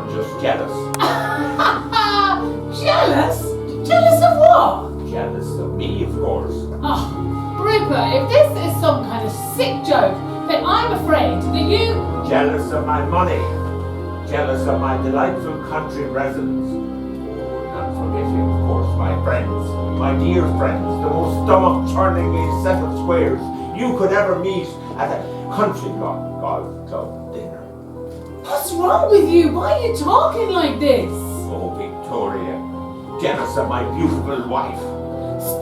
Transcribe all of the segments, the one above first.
I'm just jealous. Jealous? Jealous of what? Jealous of me, of course. Oh, Rupert, if this is some kind of sick joke, then I'm afraid that you... Jealous of my money. Jealous of my delightful country residence. Not forgetting, of course, my friends, my dear friends, the most stomach-churningly set of squares you could ever meet at a country golf club dinner. What's wrong with you? Why are you talking like this? Oh, Victoria, jealous of my beautiful wife.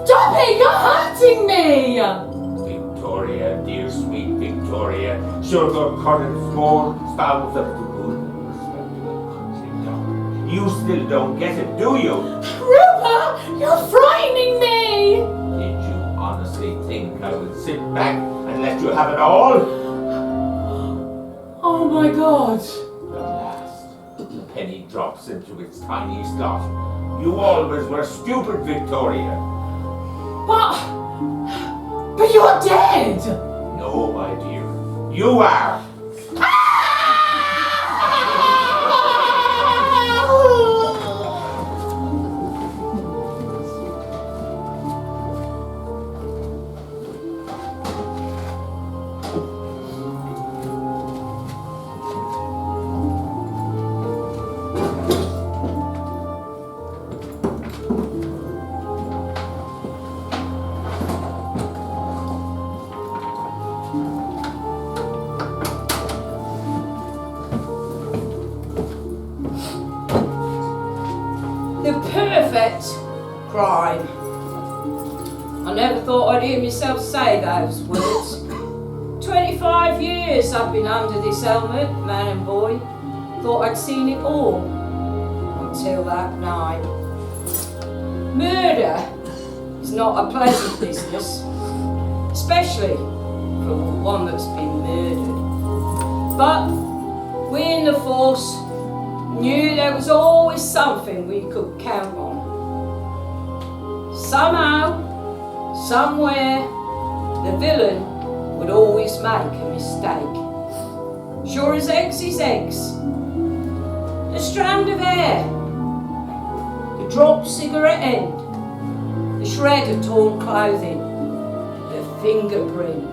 Stop it! You're hurting me! Victoria, dear sweet Victoria, sugar-coated small spouts of the good and respectable country dog. You still don't get it, do you? Rupert, you're frightening me! Did you honestly think I would sit back and let you have it all? Oh my God. At last, the penny drops into its tiny slot. You always were stupid, Victoria. But you're dead! No, my dear, you are. The perfect crime. I never thought I'd hear myself say those words. 25 years I've been under this helmet, man and boy. Thought I'd seen it all. Until that night. Murder is not a pleasant business. Especially for one that's been murdered. But we in the force knew there was always something we could count on. Somehow, somewhere, the villain would always make a mistake. Sure as eggs is eggs. A strand of hair, the dropped cigarette end, the shred of torn clothing, the fingerprint.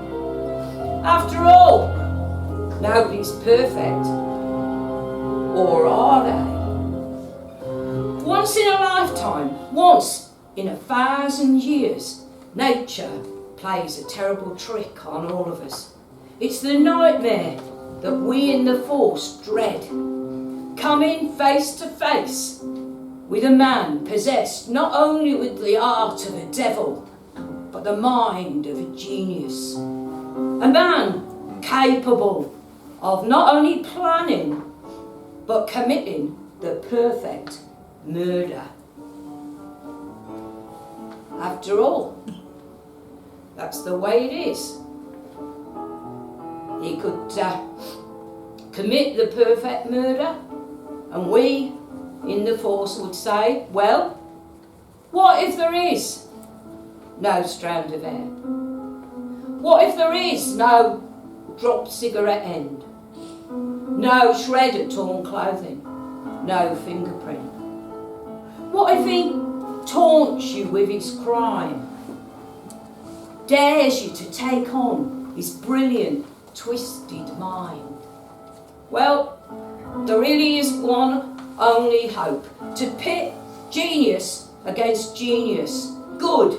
After all, nobody's perfect. Or are they? Once in a lifetime, once in 1,000 years, nature plays a terrible trick on all of us. It's the nightmare that we in the force dread. Coming face to face with a man possessed not only with the art of a devil, but the mind of a genius. A man capable of not only planning, but committing the perfect murder. After all, that's the way it is. He could commit the perfect murder, and we in the force would say, well, what if there is no strand of hair? What if there is no dropped cigarette end? No shred of torn clothing, no fingerprint. What if he taunts you with his crime, dares you to take on his brilliant, twisted mind? Well, there really is one only hope, to pit genius against genius, good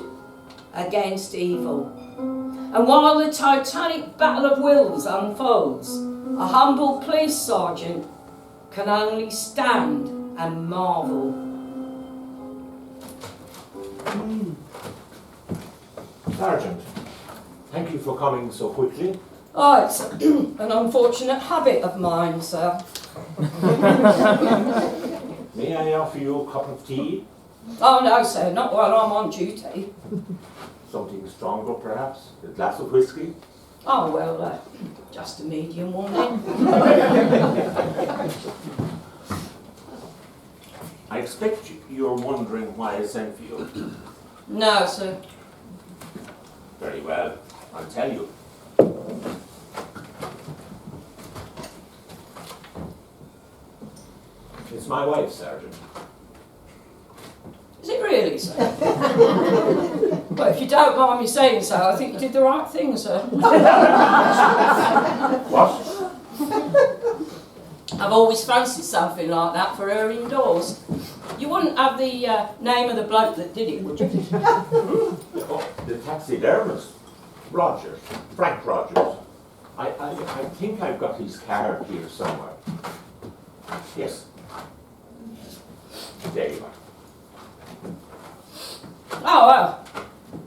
against evil. And while the titanic battle of wills unfolds, a humble police sergeant can only stand and marvel. Sergeant, thank you for coming so quickly. Oh, it's an unfortunate habit of mine, sir. May I offer you a cup of tea? Oh no, sir, not while I'm on duty. Something stronger, perhaps? A glass of whiskey? Oh well, just a medium one then. I expect you're wondering why I sent for you. No, sir. Very well, I'll tell you. my wife, Sergeant. Is it really, sir? Well, if you don't mind me saying so, I think you did the right thing, sir. What? I've always fancied something like that for her indoors. You wouldn't have the name of the bloke that did it, would you? Oh, the taxidermist. Rogers. Frank Rogers. I think I've got his card here somewhere. Yes. There you are. Oh, well.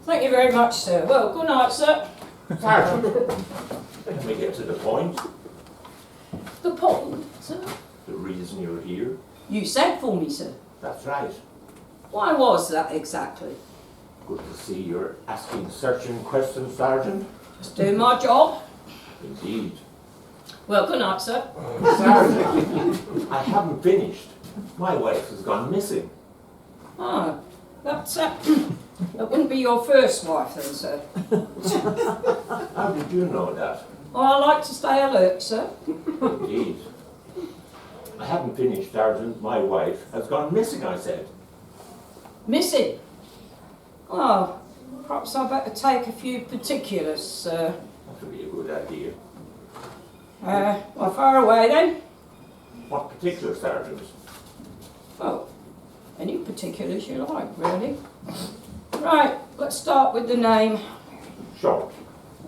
Thank you very much, sir. Well, good night, sir. Sergeant, let me get to the point. The point, sir? The reason you're here. You sent for me, sir. That's right. Why was that exactly? Good to see you're asking searching questions, Sergeant. Just doing my job. Indeed. Well, good night, sir. Sergeant, I haven't finished. My wife has gone missing. Oh, that wouldn't be your first wife then, sir. How did you know that? Oh, I like to stay alert, sir. Indeed. I haven't finished, Sergeant. My wife has gone missing, I said. Missing? Oh, perhaps I better take a few particulars, sir. That would be a good idea. Well, far away then. What particular, Sergeant? Well, any particulars you like, really. Right, let's start with the name. Short.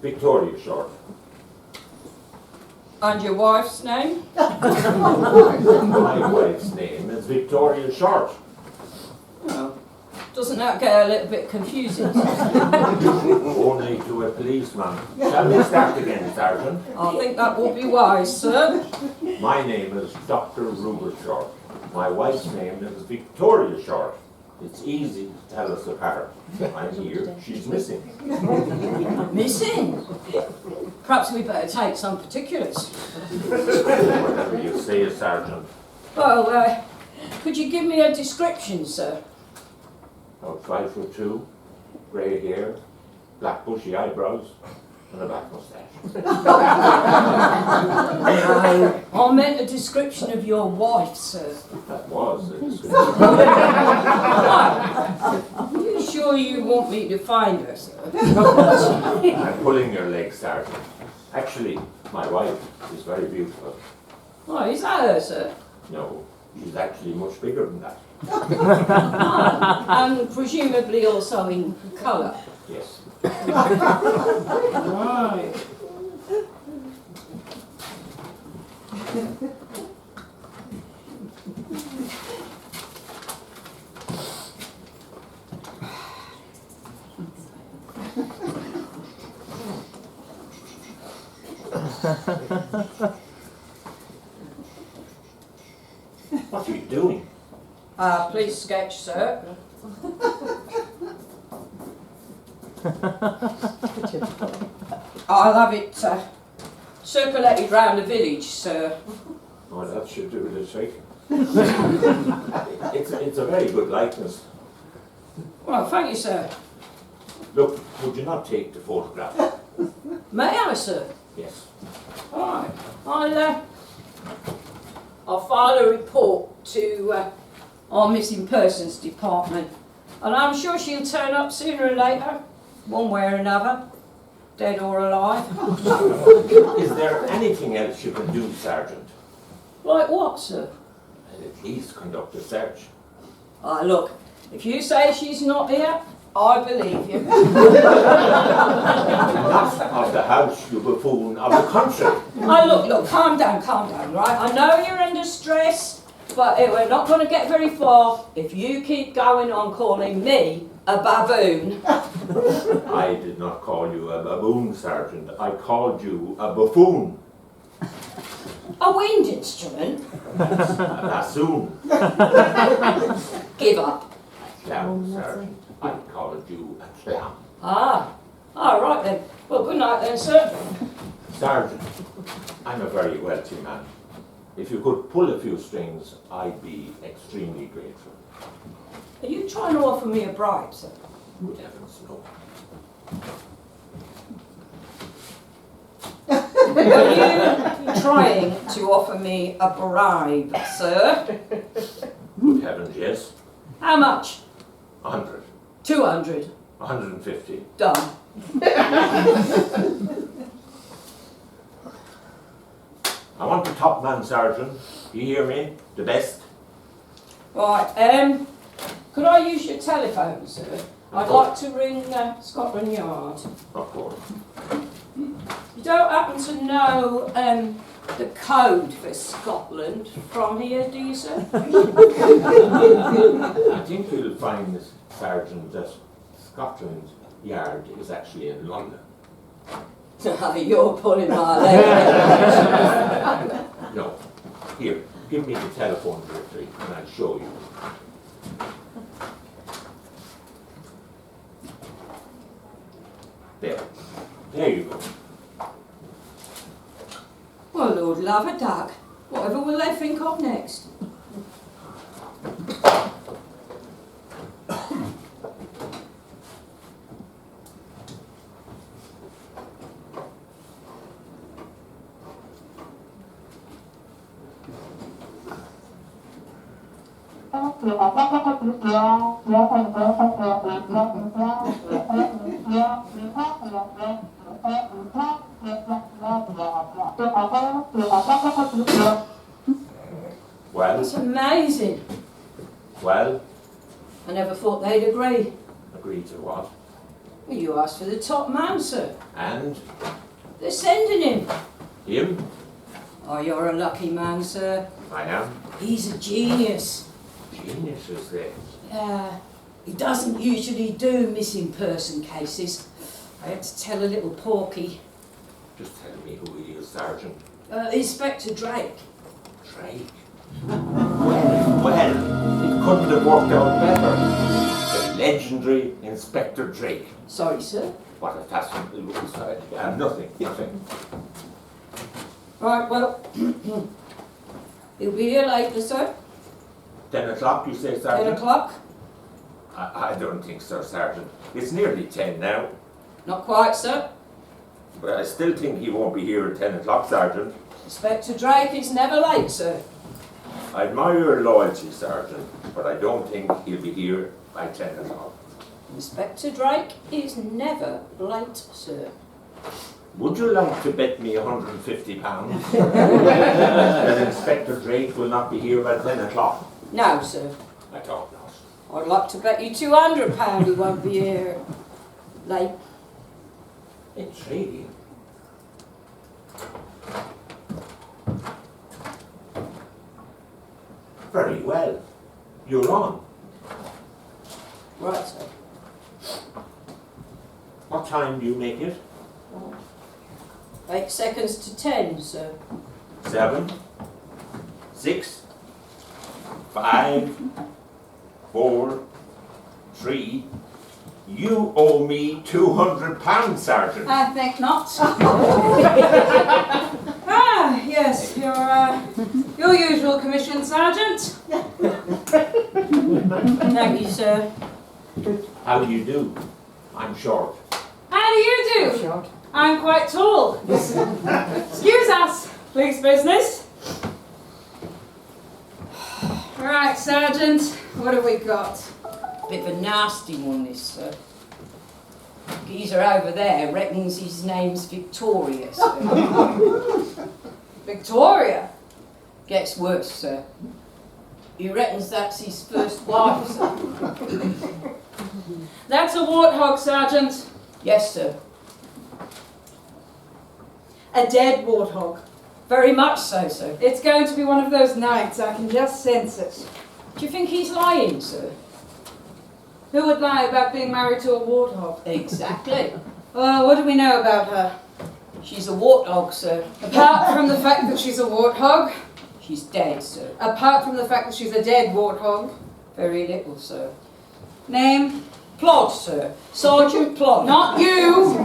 Victoria Short. And your wife's name? My wife's name is Victoria Short. Well, doesn't that get a little bit confusing? Only to a policeman. Shall we start again, Sergeant? I think that will be wise, sir. My name is Dr. Rupert Short. My wife's name is Victoria Short. It's easy to tell us apart. I'm here, she's missing. Missing? Perhaps we better take some particulars. Whatever you say, Sergeant. Well, could you give me a description, sir? About 5'2", grey hair, black bushy eyebrows, and a black moustache. I meant a description of your wife, sir. That was a description. Are you sure you want me to find her, sir? I'm pulling your leg, Sergeant. Actually, my wife is very beautiful. Oh, is that her, sir? No, she's actually much bigger than that. And presumably also in colour. Yes. Right. What are you doing? Please sketch, sir. I'll have it circulated round the village, sir. Oh, that should do the trick. It's a very good likeness. Well, thank you, sir. Look, would you not take the photograph? May I, sir? Yes. All right. I'll file a report to our missing persons department, and I'm sure she'll turn up sooner or later, one way or another, dead or alive. Is there anything else you can do, Sergeant? Like what, sir? At least conduct a search. Look, if you say she's not here, I believe you. Not of the house, you buffoon, of the country. Look, calm down, right? I know you're under stress, but we're not going to get very far if you keep going on calling me a baboon. I did not call you a baboon, Sergeant. I called you a buffoon. A wind instrument? A bassoon. Give up. Clown, Sergeant. I called you a clown. All right then. Well, good night then, sir. Sergeant, I'm a very wealthy man. If you could pull a few strings, I'd be extremely grateful. Are you trying to offer me a bribe, sir? Good heavens, no. Are you trying to offer me a bribe, sir? heavens, yes. How much? 100. 200. 150. Done. I want the top man, Sergeant. You hear me? The best. Right, could I use your telephone, sir? I'd like to ring Scotland Yard. Of course. You don't happen to know the code for Scotland from here, do you, sir? I think you'll find, Sergeant, that Scotland Yard is actually in London. You're pulling my leg. No. Here, give me the telephone directory and I'll show you. There. There you go. Well, Lord love a duck. Whatever will they think of next? Well, That's amazing. well, I never thought they'd agree. agree to what? Well, you asked for the top man, sir. And They're sending him. him? Oh, you're a lucky man, sir. I am. He's a genius. Genius is there. He doesn't usually do missing person cases. I had to tell a little porky. Just tell me who he is, Sergeant. Inspector Drake. Drake. Well, it couldn't have worked out better. The legendary Inspector Drake. Sorry, sir. What a fascinating little side. Nothing. Right, well, he'll be here later, sir. 10 o'clock, you say, 10 Sergeant? o'clock. I don't think so, Sergeant. It's nearly 10 now. Not quite, sir. But I still think he won't be here at 10 o'clock, Sergeant. Inspector Drake is never late, sir. I admire your loyalty, Sergeant, but I don't think he'll be here by 10 o'clock. Inspector Drake is never late, sir. Would you like to bet me £150 that Inspector Drake will not be here by 10 o'clock? No, sir. I thought not. I'd like to bet you £200 he won't be here late. Intriguing. Very well. You're on. Right, sir. What time do you make it? 8 seconds to 10, sir. 7, 6, 5, 4, 3. You owe me £200, Sergeant. I think not. Yes, your usual commission, Sergeant. Thank you, sir. How do you do? I'm short. How do you do? I'm quite tall. Excuse us, please, business. Right, Sergeant, what have we got? Bit of a nasty one, this, sir. Geezer over there reckons his name's Victoria, sir. Victoria. Gets worse, sir. He reckons that's his first wife, sir. That's a warthog, Sergeant. Yes, sir. A dead warthog. Very much so, sir. It's going to be one of those nights, I can just sense it. Do you think he's lying, sir? Who would lie about being married to a warthog? Exactly. What do we know about her? She's a warthog, sir. Apart from the fact that she's a warthog, She's dead, sir. apart from the fact that she's a dead warthog, Very little, sir. name? Plod, sir. Sergeant Plod. Not you!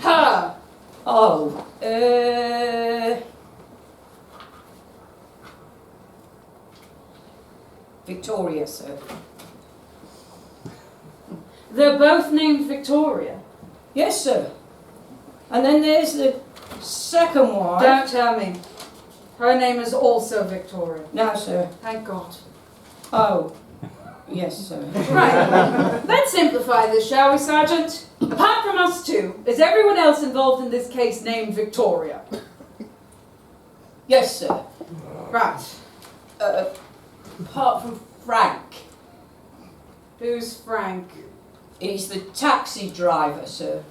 Her! Oh, Victoria, sir. They're both named Victoria. Yes, sir. And then there's the second wife. Don't tell me. Her name is also Victoria. No, sir. Thank God. Oh, yes, sir. Right. Let's simplify this, shall we, Sergeant? Apart from us two, is everyone else involved in this case named Victoria? Yes, sir. Right. Apart from Frank. Who's Frank? He's the taxi driver, sir.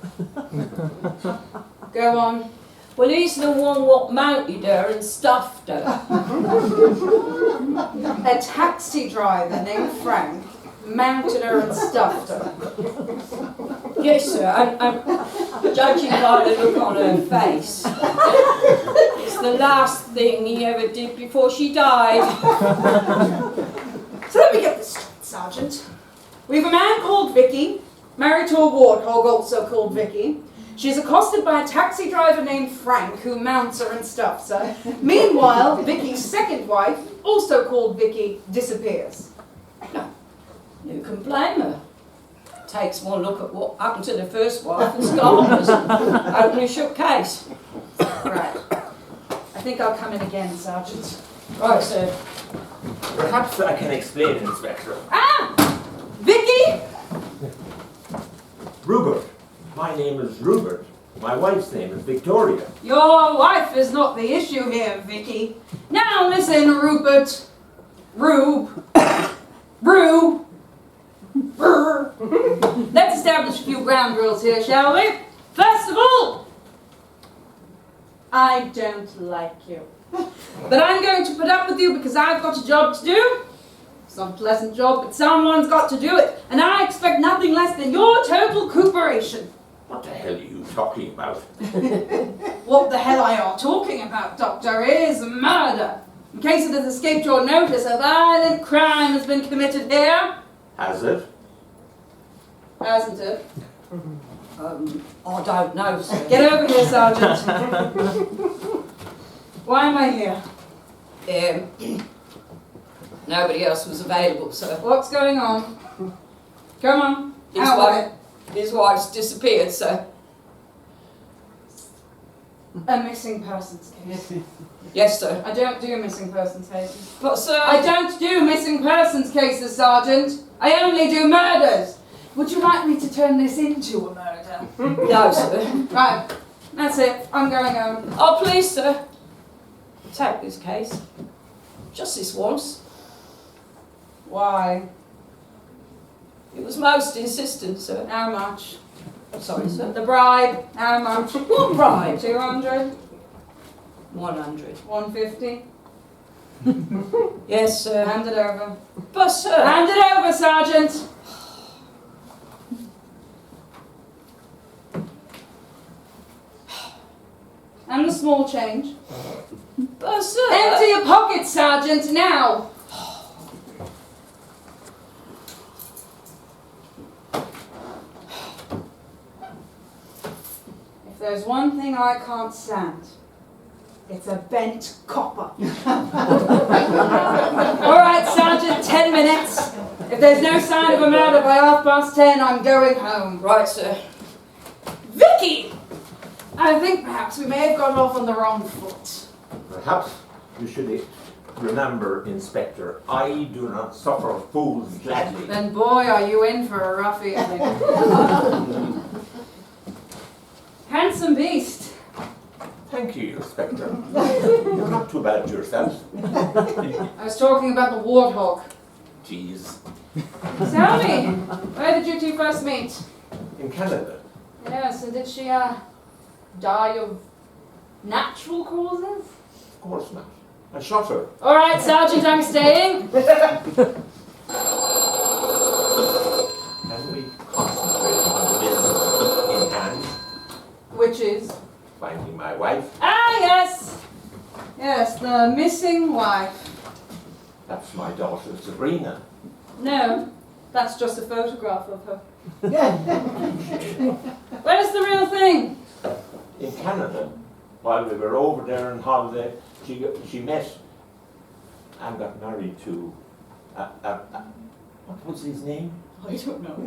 Go on. Well, he's the one what mounted her and stuffed her. A taxi driver named Frank mounted her and stuffed her. Yes, sir, and judging by the look on her face, it's the last thing he ever did before she died. So let me get this straight, Sergeant. We have a man called Vicky, married to a warthog also called Vicky. She's accosted by a taxi driver named Frank, who mounts her and stuffs her. Meanwhile, Vicky's second wife, also called Vicky, disappears. Who can blame her? Takes one look at what happened to the first wife and scarfers and open a shut case. Right. I think I'll come in again, Sergeant. Right, sir. Perhaps I can explain, Inspector. Ah! Vicky! Rupert. My name is Rupert. My wife's name is Victoria. Your wife is not the issue here, Vicky. Now listen, Rupert. Rube. Rue. Brr. Let's establish a few ground rules here, shall we? First of all, I don't like you. But I'm going to put up with you because I've got a job to do. It's not a pleasant job, but someone's got to do it. And I expect nothing less than your total cooperation. What the hell are you talking about? What the hell are you talking about, Doctor, is murder. In case it has escaped your notice, a violent crime has been committed here. Has it? Hasn't it? I don't know, sir. Get over here, Sergeant. Why am I here? Nobody else was available, sir. What's going on? Come on, out with it. His wife's disappeared, sir. A missing persons case. Yes, sir. I don't do missing persons cases. But, sir... I don't do missing persons cases, Sergeant. I only do murders. Would you like me to turn this into a murder? No, sir. Right, that's it. I'm going home. Oh, please, sir. Take this case. Just this once. Why? It was most insistent, sir. How much? Sorry, sir. The bribe. How much? What bribe? 200? 100. 150? Yes, sir. Hand it over. But, sir... Hand it over, Sergeant! And the small change. But, sir... Empty your pockets, Sergeant, now! If there's one thing I can't stand, it's a bent copper. Alright, Sergeant, 10 minutes. If there's no sign of a murder by 10:30, I'm going home. Right, sir. Vicky! I think perhaps we may have got off on the wrong foot. Perhaps you should remember, Inspector, I do not suffer fools gladly. Then boy, are you in for a rough evening. Handsome beast. Thank you, Inspector. You're not too bad yourself. I was talking about the warthog. Jeez. Tell me, where did you two first meet? In Canada. Yes, and did she die of natural causes? Of course not. I shot her. All right, Sergeant, I'm staying. Can we concentrate on the business in hand? Which is? Finding my wife. Ah, yes. Yes, the missing wife. That's my daughter, Sabrina. No, that's just a photograph of her. Where's the real thing? In Canada, while we were over there on holiday, she met and got married to what was his name? I don't know.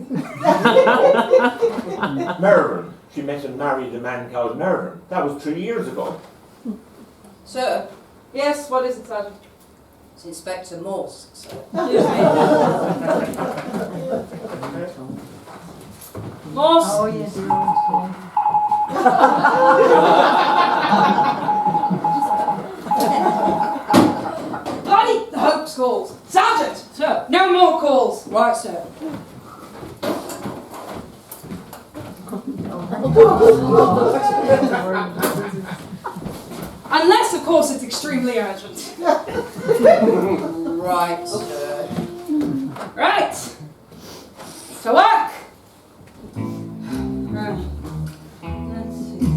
Mervyn. She met and married a man called Mervyn. That was 3 years ago. Sir, Yes, what is it, Sergeant? It's Inspector Morse, sir. Morse! Oh, yes. Bloody the hoax calls. Sergeant! Sir. No more calls. Right, sir. Unless, of course, it's extremely urgent. Right, sir. Right. To work. Right. Let's see.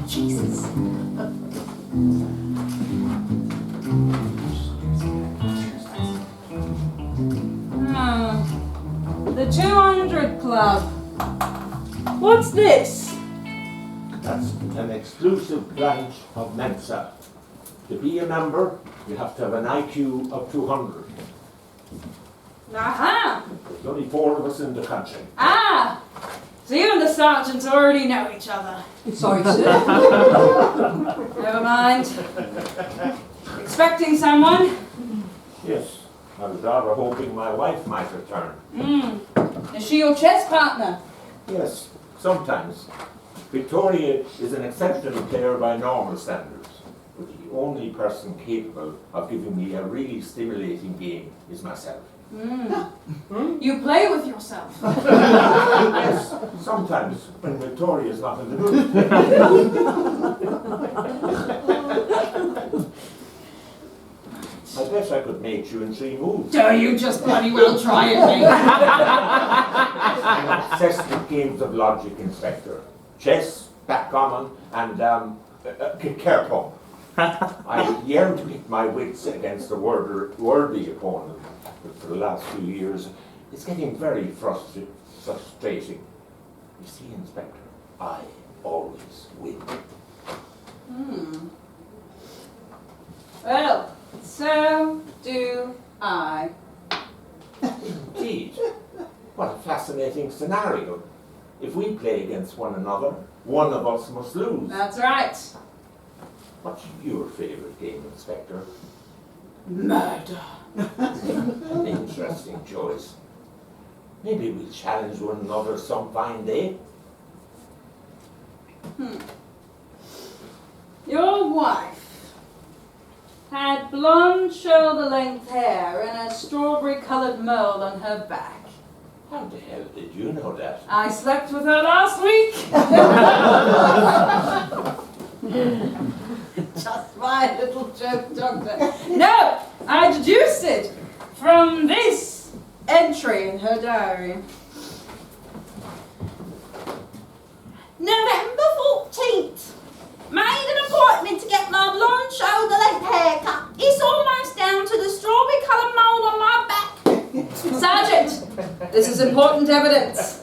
Jesus. The 200 Club. What's this? That's an exclusive branch of Mensa. To be a member, you have to have an IQ of 200. Aha! There's only 4 of us in the country. Ah! So you and the sergeants already know each other. Sorry, sir. Never mind. Expecting someone? Yes, I was rather hoping my wife might return. Is she your chess partner? Yes, sometimes. Victoria is an exceptional player by normal standards, but the only person capable of giving me a really stimulating game is myself. You play with yourself. Yes, sometimes when Victoria's not in the mood. I bet I could mate you in 3 moves. Do you just bloody well try it, mate? I'm obsessed with games of logic, Inspector. Chess, backgammon, and care pump. I yearn to pit my wits against a worthy opponent, but for the last few years, it's getting very frustrating. You see, Inspector, I always win. Well, so do I. Indeed. What a fascinating scenario. If we play against one another, one of us must lose. That's right. What's your favourite game, Inspector? Murder. An interesting choice. Maybe we'll challenge one another some fine day. Your wife had blonde shoulder-length hair and a strawberry-coloured mole on her back. How the hell did you know that? I slept with her last week. Just my little joke, Doctor. No, I deduced it from this entry in her diary. November 14th. Made an appointment to get my blonde shoulder-length haircut. It's almost down to the strawberry-coloured mole on my back. Sergeant, this is important evidence.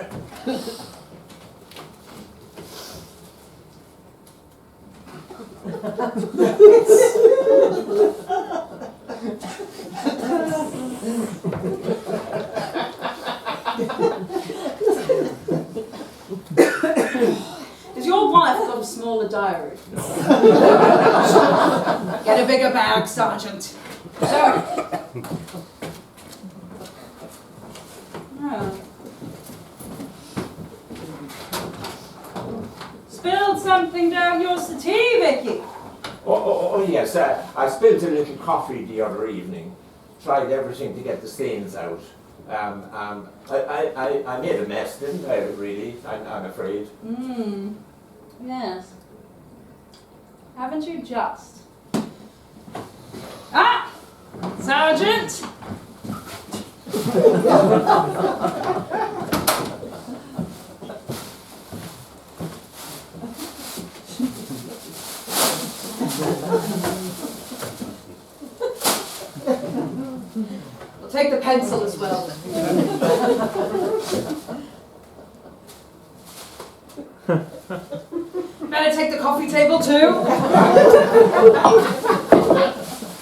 Has your wife got a smaller diary? Get a bigger bag, Sergeant. Sorry. Spilled something down your settee, Vicky. Oh yes, I spilled a little coffee the other evening. Tried everything to get the stains out. I made a mess, didn't I, really? I'm afraid. Yes. Haven't you just? Ah! Sergeant! We'll take the pencil as well. Better take the coffee table too.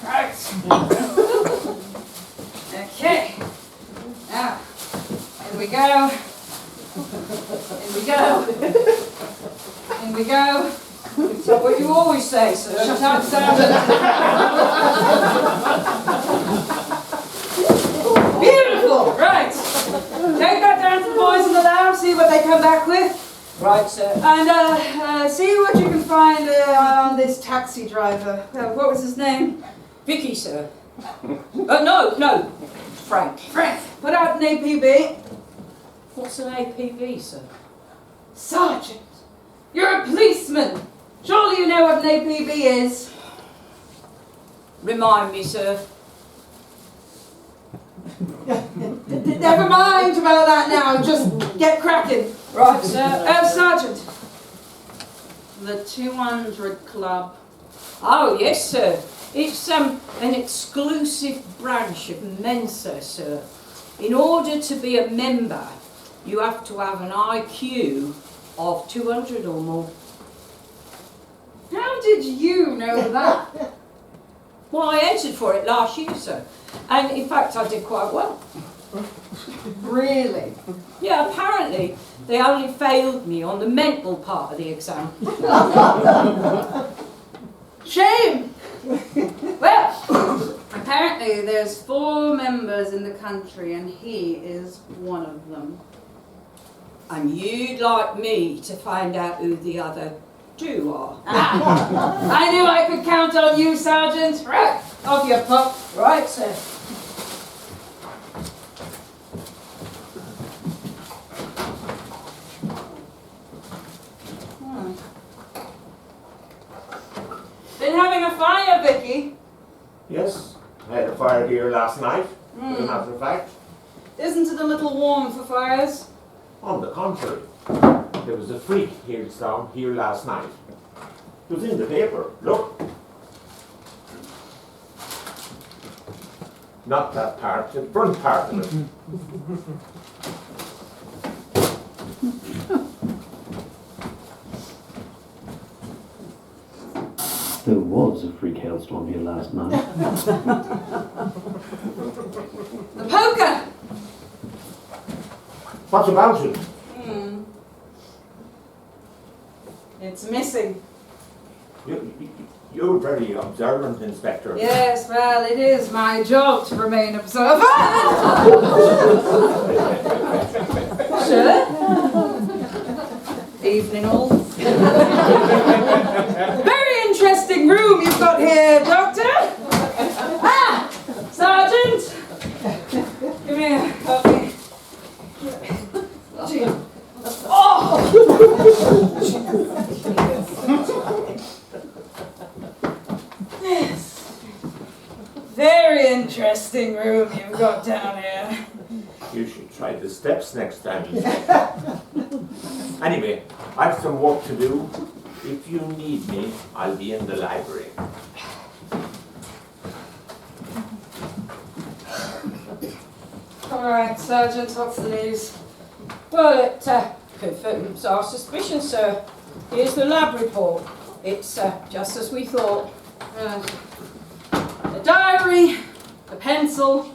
Right. Okay. Now, here we go. Here we go. Here we go. So what you always say, sir. Shut up, Sergeant. Beautiful. Right. Take that down to the boys in the lab, see what they come back with. Right, sir. And see what you can find on this taxi driver. What was his name? Vicky, sir. No. Frank. Frank. Put out an APB. What's an APB, sir? Sergeant, you're a policeman. Surely you know what an APB is. Remind me, sir. Never mind about that now. Just get cracking. Right, sir. Sergeant. The 200 Club. Oh, yes, sir. It's an exclusive branch of Mensa, sir. In order to be a member, you have to have an IQ of 200 or more. How did you know that? Well, I entered for it last year, sir. And in fact, I did quite well. Really? Yeah, apparently they only failed me on the mental part of the exam. Shame! Well, apparently there's 4 members in the country and he is one of them. And you'd like me to find out who the other 2 are. I knew I could count on you, Sergeant. Right, off you pop. Right, sir. Been having a fire, Vicky. Yes, I had a fire here last night, as a matter of fact. Isn't it a little warm for fires? On the contrary, there was a freak hailstorm here last night. It was in the paper, look. Not that part, the front part of it. There was a freak hailstorm here last night. The poker! What about it? It's missing. You're very observant, Inspector. Yes, well, it is my job to remain observant. Sure. Evening all. Very interesting room you've got here, Doctor. Ah, Sergeant. Give me a coffee. Oh! Yes. Very interesting room you've got down here. You should try the steps next time. Anyway, I've some work to do. If you need me, I'll be in the library. All right, Sergeant, what's the news? Well, it confirms our suspicion, sir. Here's the lab report. It's just as we thought. A diary, a pencil,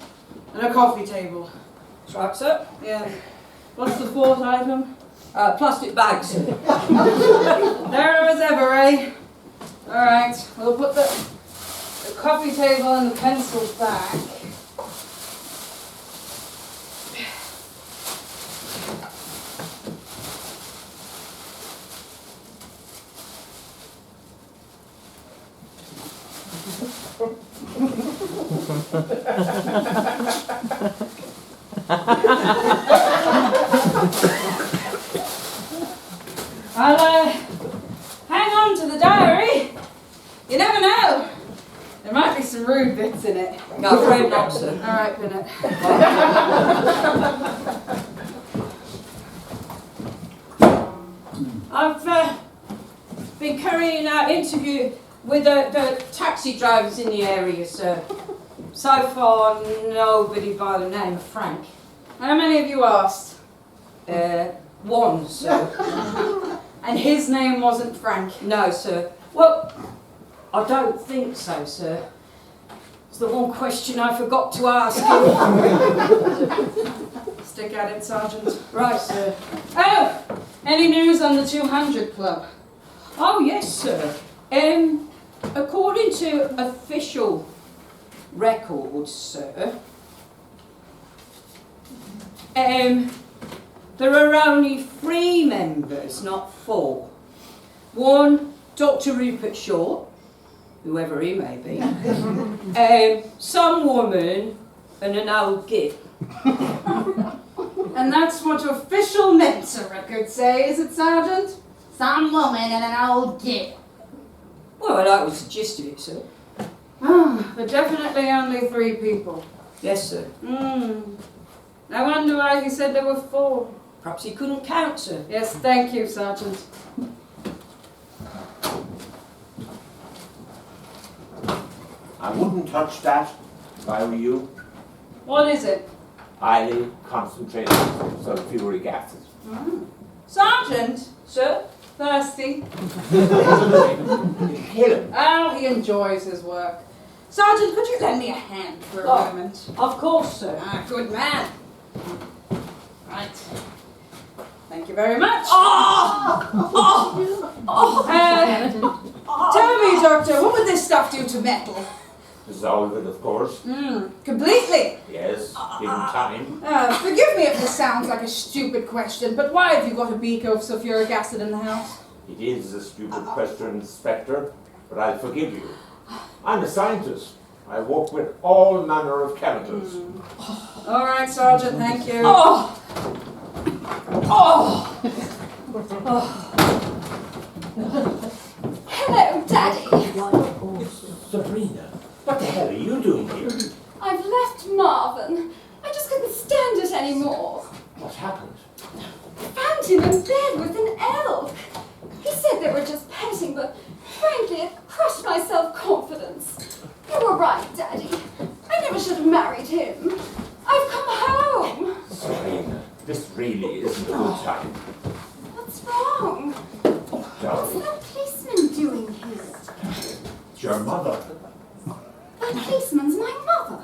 and a coffee table. That's right, sir. Yeah. What's the 4th item? Plastic bags. There as ever, eh? All right, we'll put the coffee table and the pencil back. I'll hang on to the diary. You never know. There might be some rude bits in it. No, afraid not, sir. All right, Bennett. I've been carrying out interview with the taxi drivers in the area, sir. So far, nobody by the name of Frank. How many have you asked? 1, sir. And his name wasn't Frank? No, sir. Well, I don't think so, sir. It's the one question I forgot to ask you. Stick at it, Sergeant. Right, sir. Oh! Any news on the 200 Club? Oh, yes, sir. According to official records, sir, there are only 3 members, not 4. One, Dr. Rupert Shaw, whoever he may be, some woman, and an old git. And that's what official Mensa records say, is it, Sergeant? Some woman and an old git. Well, that was the gist of it, sir. But definitely only 3 people. Yes, sir. I wonder why he said there were 4. Perhaps he couldn't count, sir. Yes, thank you, Sergeant. I wouldn't touch that if I were you. What is it? Highly concentrated sulfuric acid. Sergeant? Sir? Thirsty? It'll kill him. Oh, he enjoys his work. Sergeant, could you lend me a hand for a moment? Of course, sir. Good man. Right. Thank you very much. Tell me, Doctor, what would this stuff do to metal? Dissolve it, of course. Completely. Yes, given time. Forgive me if this sounds like a stupid question, but why have you got a beaker of sulfuric acid in the house? It is a stupid question, Inspector, but I'll forgive you. I'm a scientist. I work with all manner of chemicals. All right, Sergeant, thank you. Hello, Daddy. Sabrina, what the hell are you doing here? I've left Marvin. I just couldn't stand it anymore. What happened? Found him in bed with an elk. He said they were just petting, but frankly, it crushed my self-confidence. You were right, Daddy. I never should have married him. I've come home. Sabrina, this really isn't a good time. What's wrong? What's Darling, that policeman doing here? it's your mother. That policeman's my mother.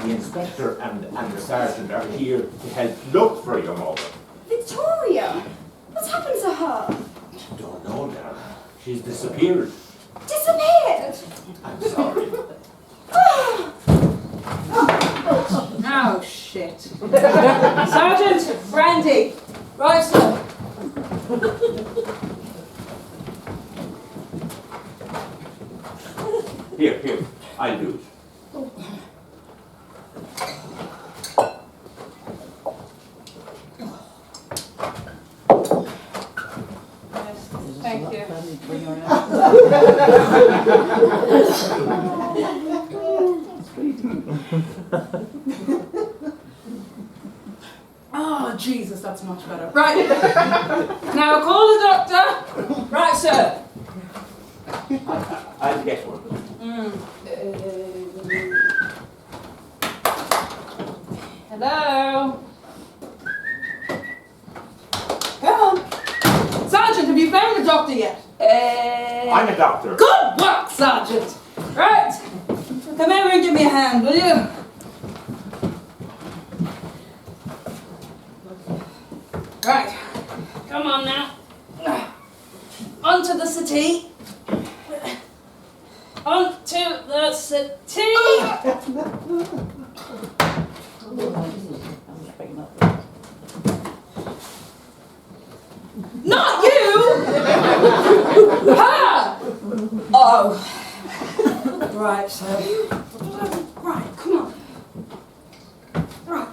The inspector and the sergeant are here to help look for your mother. Victoria. What's happened to her? Don't know, darling. She's disappeared. Disappeared. I'm sorry. Oh, shit. Sergeant, brandy. Right, sir. Here, I'll do it. Thank you. Oh, Jesus, that's much better. Right. Now call the doctor. Right, sir. I'll get one. Hello? Come on. Sergeant, have you found the doctor yet? I'm a doctor. Good work, Sergeant. Right. Come over and give me a hand, will you? Right. Come on now. Onto the settee. Onto the settee. Not you! Ha! Oh. Right, sir. Right, come on. Right.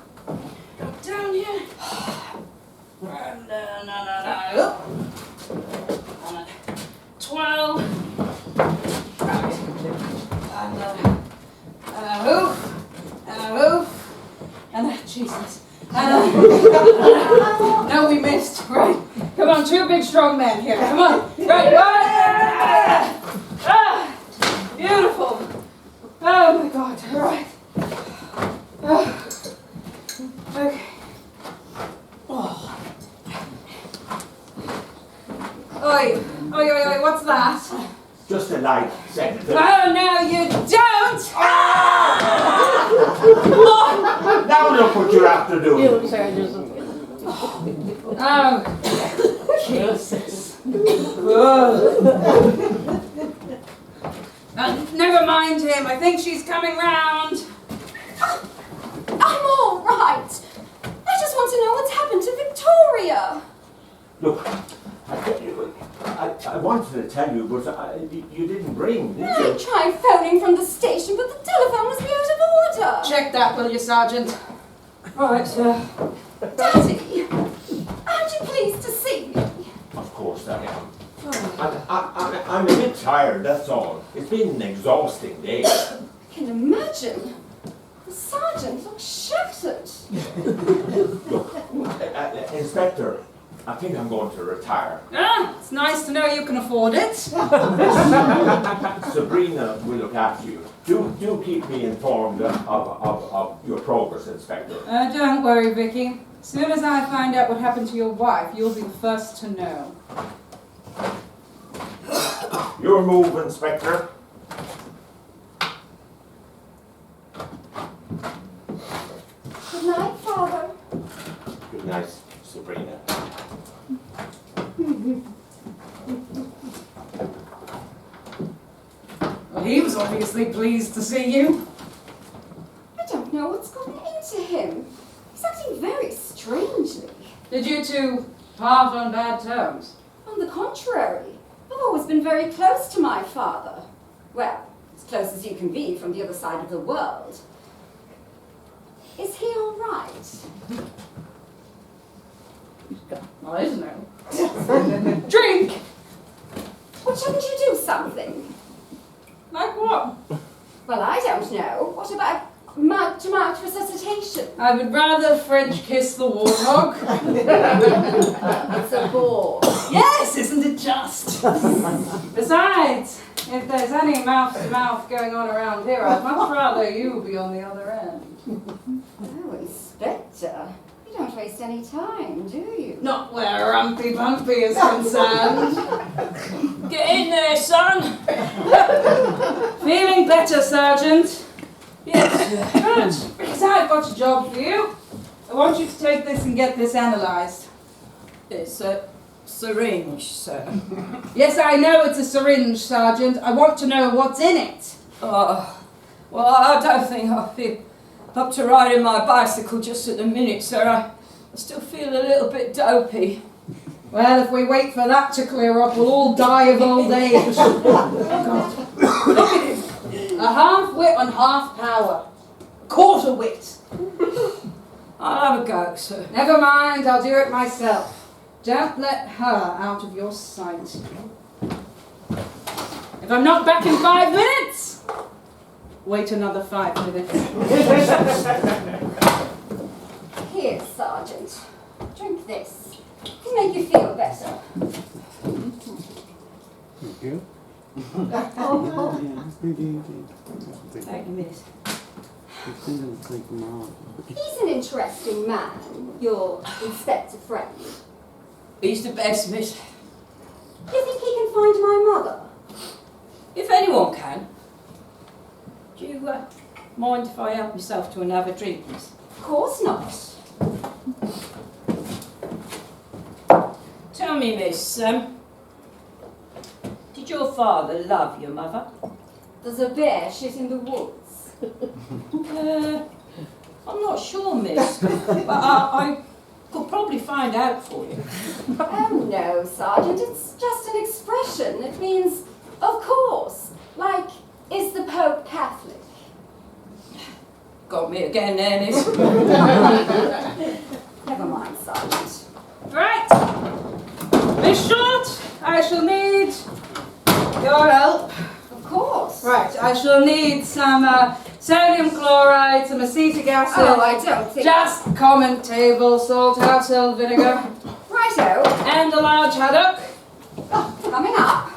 Go down here. And up. 12. Right. And a hoof. And a hoof. And a, Jesus. And no, we missed. Right. Come on, 2 big strong men here. Come on. Right. Beautiful. Oh my God. All right. Okay. Oh. like, Secretary. Oh, no, you don't! Now look what you're after doing. Oh, Jesus. Never mind him. I think she's coming round. I'm all right. I just want to know what's happened to Victoria. Look, I wanted to tell you, but you didn't ring, did you? I tried phoning from the station, but the telephone must be out of order. Check that, will you, Sergeant? Right, sir. Daddy, aren't you pleased to see me? Of course I am. I'm a bit tired, that's all. It's been an exhausting day. I can imagine. The sergeant looks shattered. Look, Inspector, I think I'm going to retire. Ah, it's nice to know you can afford it. Sabrina will look after you. Do keep me informed of your progress, Inspector. Don't worry, Vicky. As soon as I find out what happened to your wife, you'll be the first to know. Your move, Inspector. Good night, Father. Good night, Sabrina. Well, he was obviously pleased to see you. I don't know what's gotten into him. He's acting very strangely. Did you two part on bad terms? On the contrary, I've always been very close to my father. Well, as close as you can be from the other side of the world. Is he all right? Well, I don't know. Drink! Well, shouldn't you do something? Like what? Well, I don't know. What about mouth-to-mouth resuscitation? I would rather French kiss the warthog. It's a bore. Yes, isn't it just? Besides, if there's any mouth-to-mouth going on around here, I'd much rather you be on the other end. Oh, Inspector, you don't waste any time, do you? Not where Rumpy Bumpy is concerned. Get in there, son. Feeling better, Sergeant? Yes, sir. Good, because I've got a job for you. I want you to take this and get this analysed. It's a syringe, sir. Yes, I know it's a syringe, Sergeant. I want to know what's in it. Well, I don't think I feel up to riding my bicycle just at the minute, sir. I still feel a little bit dopey. Well, if we wait for that to clear up, we'll all die of old age. Oh, God. Look at him. A half wit and half power. Quarter wit. I'll have a go, sir. Never mind, I'll do it myself. Don't let her out of your sight. If I'm not back in 5 minutes, wait another 5 minutes. Here, Sergeant. Drink this. It'll make you feel better. Thank you. Thank you, miss. He's an interesting man, your Inspector friend. He's the best, miss. Do you think he can find my mother? If anyone can. Do you mind if I help myself to another drink, miss? Of course not. Tell me, miss, did your father love your mother? There's a bear shit in the woods. I'm not sure, miss, but I could probably find out for you. Oh no, Sergeant, it's just an expression. It means, of course. Like, is the Pope Catholic? Got me again there, miss. Never mind, Sergeant. Right. Miss Short, I shall need your help. Of course. Right, I shall need some sodium chloride, some acetic acid. Oh, I don't think... Just common table salt, household vinegar, Righto. and a large haddock. Coming up.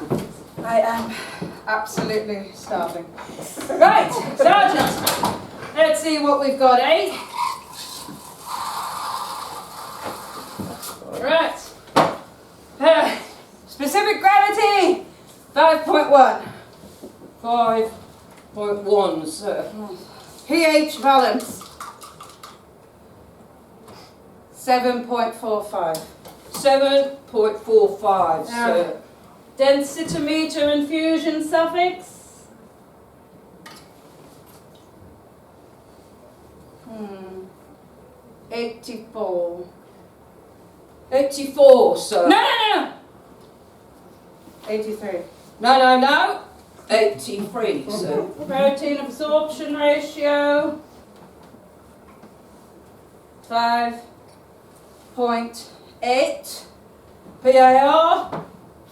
I am absolutely starving. Right, Sergeant, let's see what we've got, eh? Right. Specific gravity, 5.1. 5.1, sir. pH balance 7.45. 7.45, sir. Densitometer infusion suffix. 84. 84, sir. No. 83. No. 83, sir. Protein absorption ratio 5.8. PAR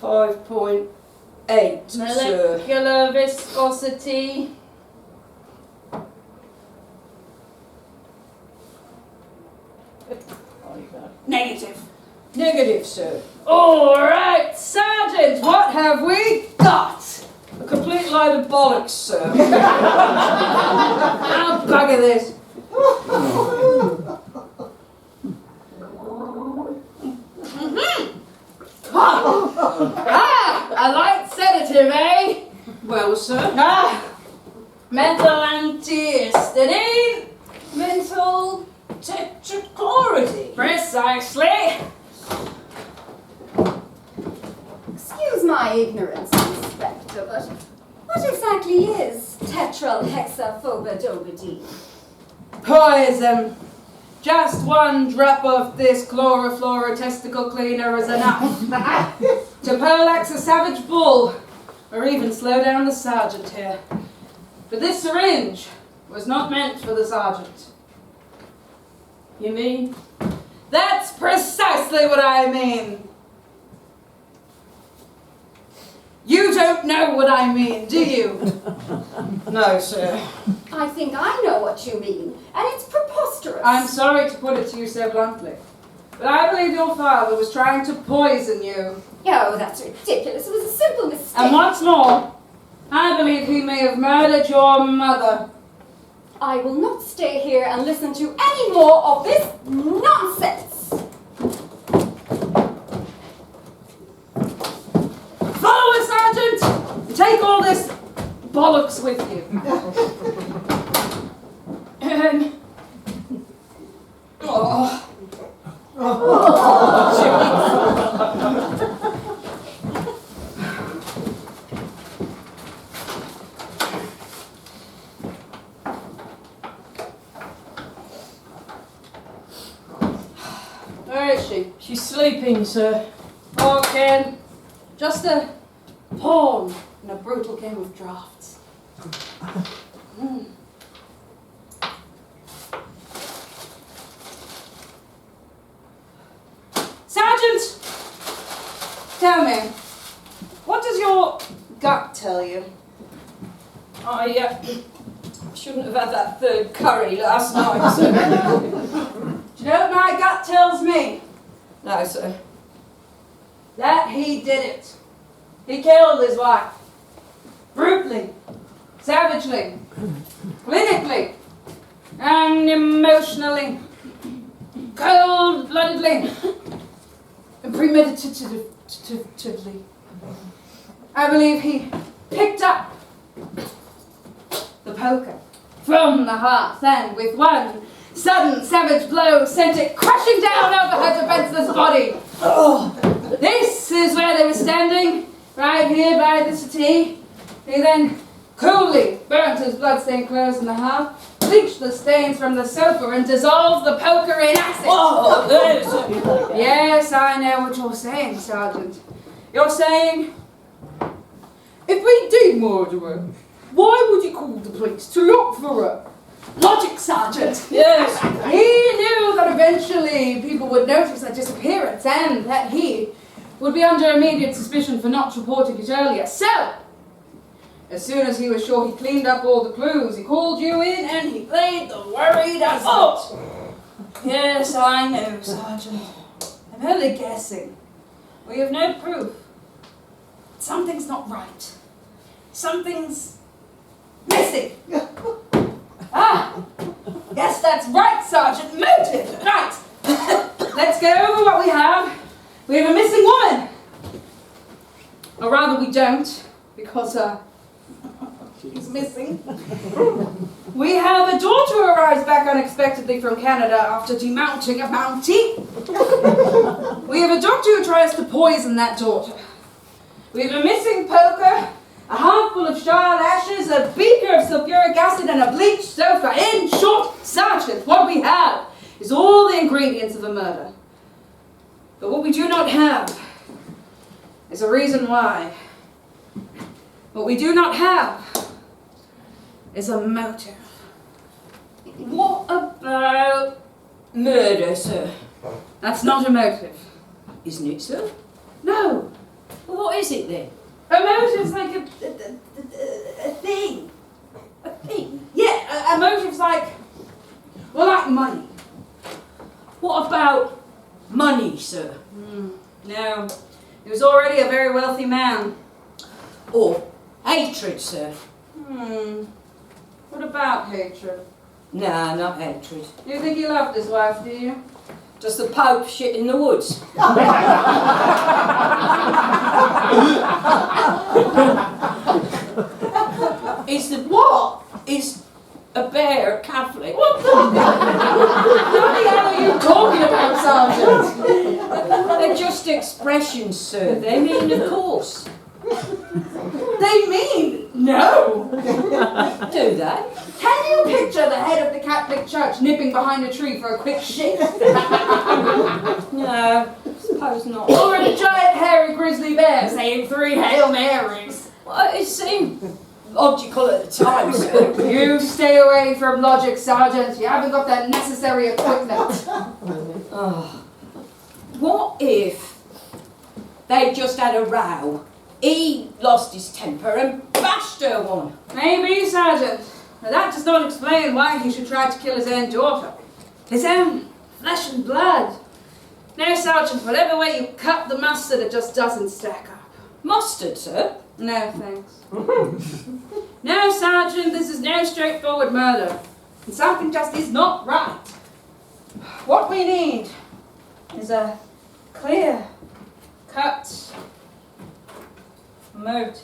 5.8, sir. Molecular viscosity negative. Negative, sir. All right, Sergeant, what have we got? A complete load of bollocks, sir. I'll bugger this. A light sedative, eh? Well, sir. Mental antihistamine. Mental tetrachloride. Precisely. Excuse my ignorance, Inspector, but what exactly is tetralhexaphobidobidine? Poison. Just one drop of this chloroflora testicle cleaner is enough to paralyze a savage bull, or even slow down the sergeant here. But this syringe was not meant for the sergeant. You mean? That's precisely what I mean. You don't know what I mean, do you? No, sir. I think I know what you mean, and it's preposterous. I'm sorry to put it to you so bluntly, but I believe your father was trying to poison you. Oh, that's ridiculous. It was a simple mistake. And what's more, I believe he may have murdered your mother. I will not stay here and listen to any more of this nonsense. Follow us, Sergeant! Take all this bollocks with you. Where is she? She's sleeping, sir. Poor Ken. Just a pawn in a brutal game of drafts. Sergeant! Tell me, what does your gut tell you? I shouldn't have had that third curry last night, sir. Do you know what my gut tells me? No, sir. That he did it. He killed his wife. Brutally, savagely, clinically, and emotionally, cold-bloodedly, and premeditatively. I believe he picked up the poker from the hearth and with one sudden savage blow sent it crashing down over her defenseless body. This is where they were standing, right here by the settee. He then coolly burnt his blood-stained clothes in the hearth, bleached the stains from the sofa, and dissolved the poker in acid. Oh, there's Yes, I know what you're saying, Sergeant. You're saying, if we did murder her, why would you call the police to look for her? Logic, Sergeant. Yes. He knew that eventually people would notice her disappearance and that he would be under immediate suspicion for not reporting it earlier. So, as soon as he was sure he cleaned up all the clues, he called you in and he played the worried husband. Yes, I know, Sergeant. I'm only guessing. We have no proof. Something's not right. Something's missing. Yes, that's right, Sergeant. Motive. Right. Let's go over what we have. We have a missing woman. Or rather, we don't, because He's missing. We have a daughter who arrives back unexpectedly from Canada after demounting a bounty. We have a doctor who tries to poison that daughter. We have a missing poker, a handful of charred ashes, a beaker of sulfuric acid, and a bleached sofa. In short, Sergeant, what we have is all the ingredients of a murder. But what we do not have is a reason why. What we do not have is a motive. What about murder, sir? That's not a motive. Isn't it, sir? No. Well, what is it then? A motive's like a thing. A thing? Yeah, a motive's like, well, like money. What about money, sir? No, he was already a very wealthy man. Or hatred, sir? What about hatred? Nah, not hatred. You think he loved his wife, do you? Does the Pope shit in the woods? Is the what? Is a bear Catholic? What the hell are you talking about, Sergeant? They're just expressions, sir. They mean, of course. They mean no. Do that. Can you picture the head of the Catholic Church nipping behind a tree for a quick shit? No, suppose not. Or a giant hairy grizzly bear saying 3 Hail Marys? Well, it seemed logical at the time, sir. You stay away from logic, Sergeant. You haven't got the necessary equipment. Oh. What if they just had a row? He lost his temper and bashed her one. Maybe, Sergeant. But that does not explain why he should try to kill his own daughter. His own flesh and blood. No, Sergeant, whatever way you cut the mustard, it just doesn't stack up. Mustard, sir? No, thanks. No, Sergeant, this is no straightforward murder. And something just is not right. What we need is a clear-cut motive.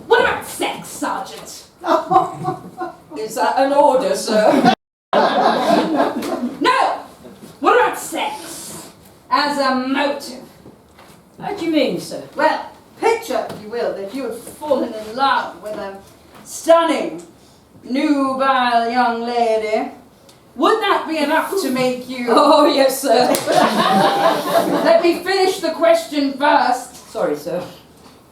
What about sex, Sergeant? Is that an order, sir? No! What about sex as a motive? How do you mean, sir? Well, picture, if you will, that you had fallen in love with a stunning, nubile young lady. Would that be enough to make you... Oh, yes, sir. Let me finish the question first. Sorry, sir.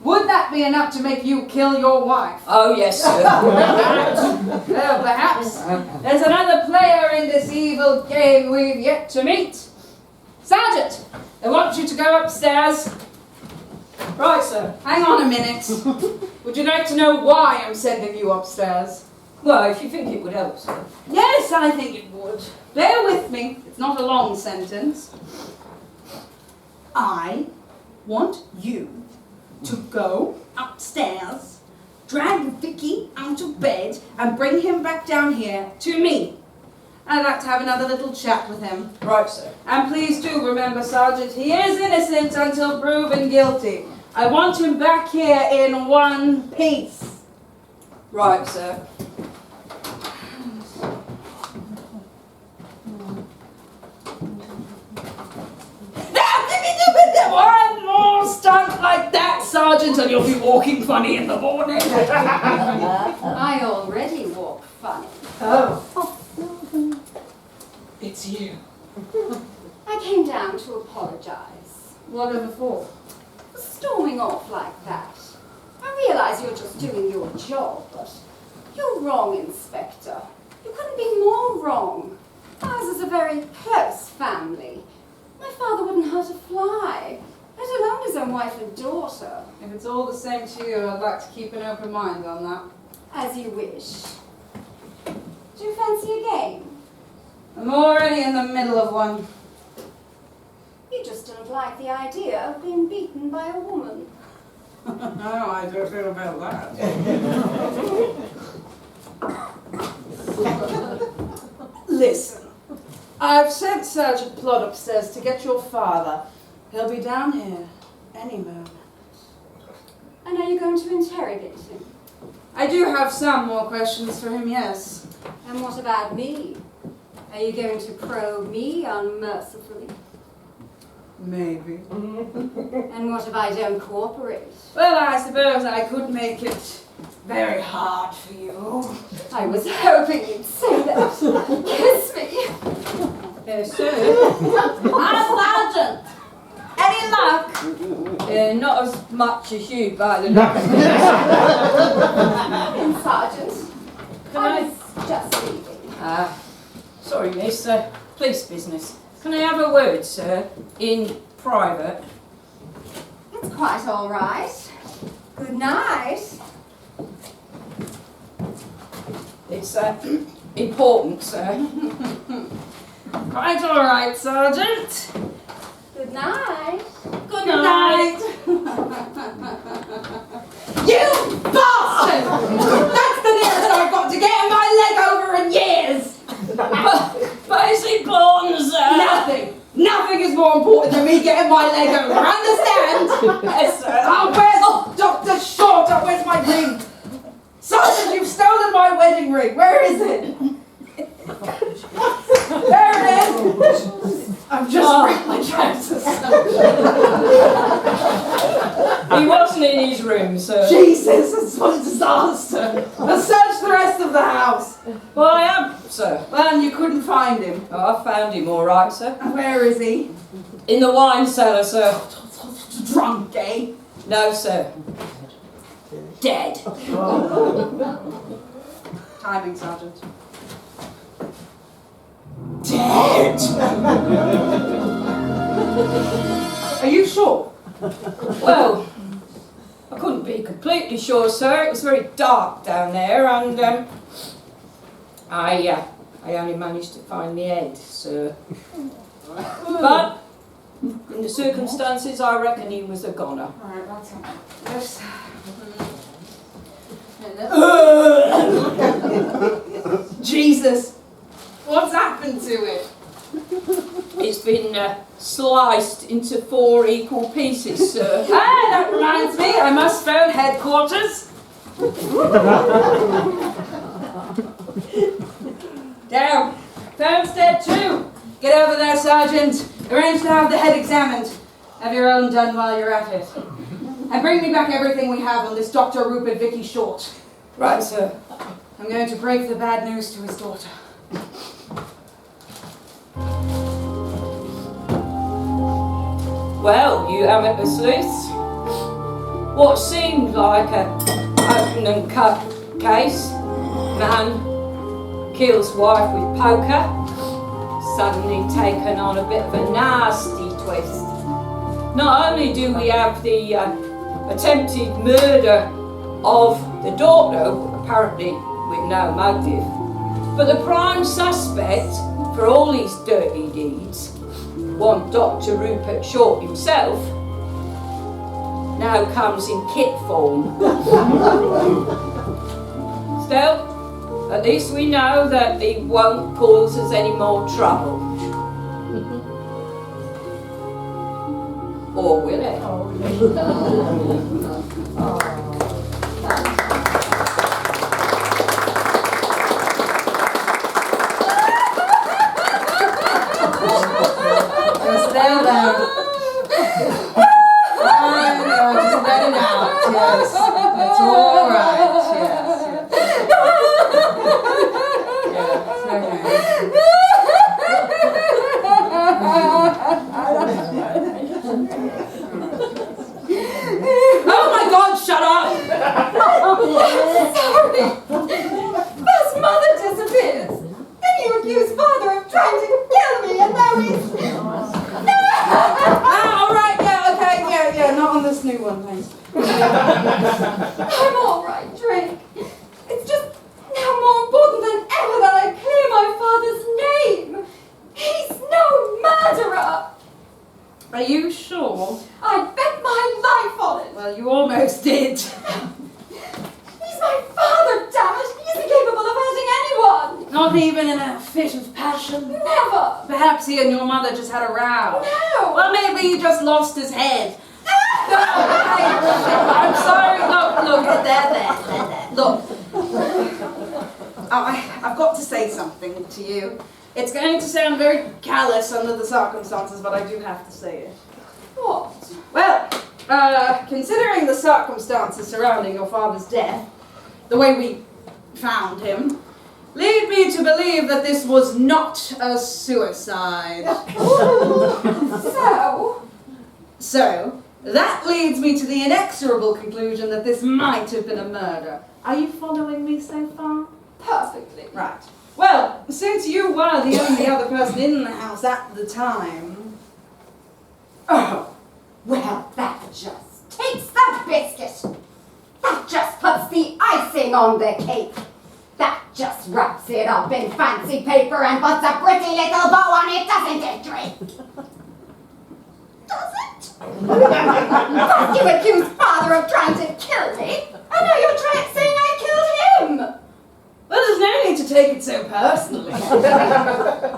Would that be enough to make you kill your wife? Oh, yes, sir. Well, perhaps there's another player in this evil game we've yet to meet. Sergeant, I want you to go upstairs. Right, sir. Hang on a minute. Would you like to know why I'm sending you upstairs? Well, if you think it would help, sir. Yes, I think it would. Bear with me. It's not a long sentence. I want you to go upstairs, drag Vicky out of bed, and bring him back down here to me. I'd like to have another little chat with him. Right, sir. And please do remember, Sergeant, he is innocent until proven guilty. I want him back here in one piece. Right, sir. One more stunt like that, Sergeant, and you'll be walking funny in the morning. I already walk funny. Oh. It's you. I came down to apologize. Whatever for? For storming off like that. I realise you're just doing your job, but you're wrong, Inspector. You couldn't be more wrong. Ours is a very close family. My father wouldn't hurt a fly, let alone his own wife and daughter. If it's all the same to you, I'd like to keep an open mind on that. As you wish. Do you fancy a game? I'm already in the middle of one. You just don't like the idea of being beaten by a woman. Oh, I don't know about that. Listen, I've sent Sergeant Plod upstairs to get your father. He'll be down here any moment. And Are you going to interrogate him? I do have some more questions for him, yes. And what about me? Are you going to probe me unmercifully? Maybe. And what if I don't cooperate? Well, I suppose I could make it very hard for you. I was hoping you'd say that. Kiss me. Sir? Sergeant! Any luck? Not as much as you, by the look of it. Sergeant. Can I I? was just leaving. Sorry, miss. Police business. Can I have a word, sir? In private. It's quite all right. Good night. It's important, sir. Quite all right, Sergeant. Good night. Good night. You bastard! That's the nearest I've got to getting my leg over in years. But it's important, sir. Nothing is more important than me getting my leg over. Understand? Yes, sir. Oh, where's Dr. Short? Oh, where's my ring? Sergeant, you've stolen my wedding ring. Where is it? There it is. I've just ripped my trousers. He wasn't in his room, sir. Jesus, it's what a disaster. Now search the rest of the house. Well, I am, sir. Well, and you couldn't find him. Oh, I found him all right, sir. Where is he? In the wine cellar, sir. Drunk, eh? No, sir. Dead. Timing, Sergeant. Dead! Are you sure? Well, I couldn't be completely sure, sir. It was very dark down there, and I only managed to find the head, sir. But in the circumstances, I reckon he was a goner. Alright, that's all. Yes. Jesus! What's happened to it? It's been sliced into 4 equal pieces, sir. Ah, that reminds me, I must phone headquarters. Down. Phone's dead too. Get over there, Sergeant. Arrange to have the head examined. Have your own done while you're at it. And bring me back everything we have on this Dr. Rupert Vicky Short. Right, sir. I'm going to break the bad news to his daughter. Well, you haven't the sleuths. What seemed like a open and cut case. Man kills wife with poker. Suddenly taken on a bit of a nasty twist. Not only do we have the attempted murder of the daughter, apparently with no motive, but the prime suspect for all these dirty deeds, one Dr. Rupert Short himself, now comes in kit form. Still, at least we know that he won't cause us any more trouble. Or will it? Just let it out. I know, just let it out, yes. It's all right, yes. Oh my God, shut up! Sorry. First mother disappears. Then you accuse father of trying to kill me, and now he's... All right, yeah, okay, yeah, not on this new one, thanks. I'm all right, Drake. It's just now more important than ever that I clear my father's name. He's no murderer. Are you sure? I'd bet my life on it. Well, you almost did. He's my father, damn it. He isn't capable of hurting anyone. Not even in a fit of passion. Never. Perhaps he and your mother just had a row. No. Well, maybe he just lost his head. No. I'm sorry. Look. I've got to say something to you. It's going to sound very callous under the circumstances, but I do have to say it. What? Well, considering the circumstances surrounding your father's death, the way we found him, lead me to believe that this was not a suicide. So, that leads me to the inexorable conclusion that this might have been a murder. Are you following me so far? Perfectly. Right. Well, since you were the only other person in the house at the time... Oh, well, that just takes the biscuit. That just puts the icing on the cake. That just wraps it up in fancy paper and puts a pretty little bow on it, doesn't it, Drake? Does it? First you accused father of trying to kill me, and now you're saying I killed him. Well, there's no need to take it so personally.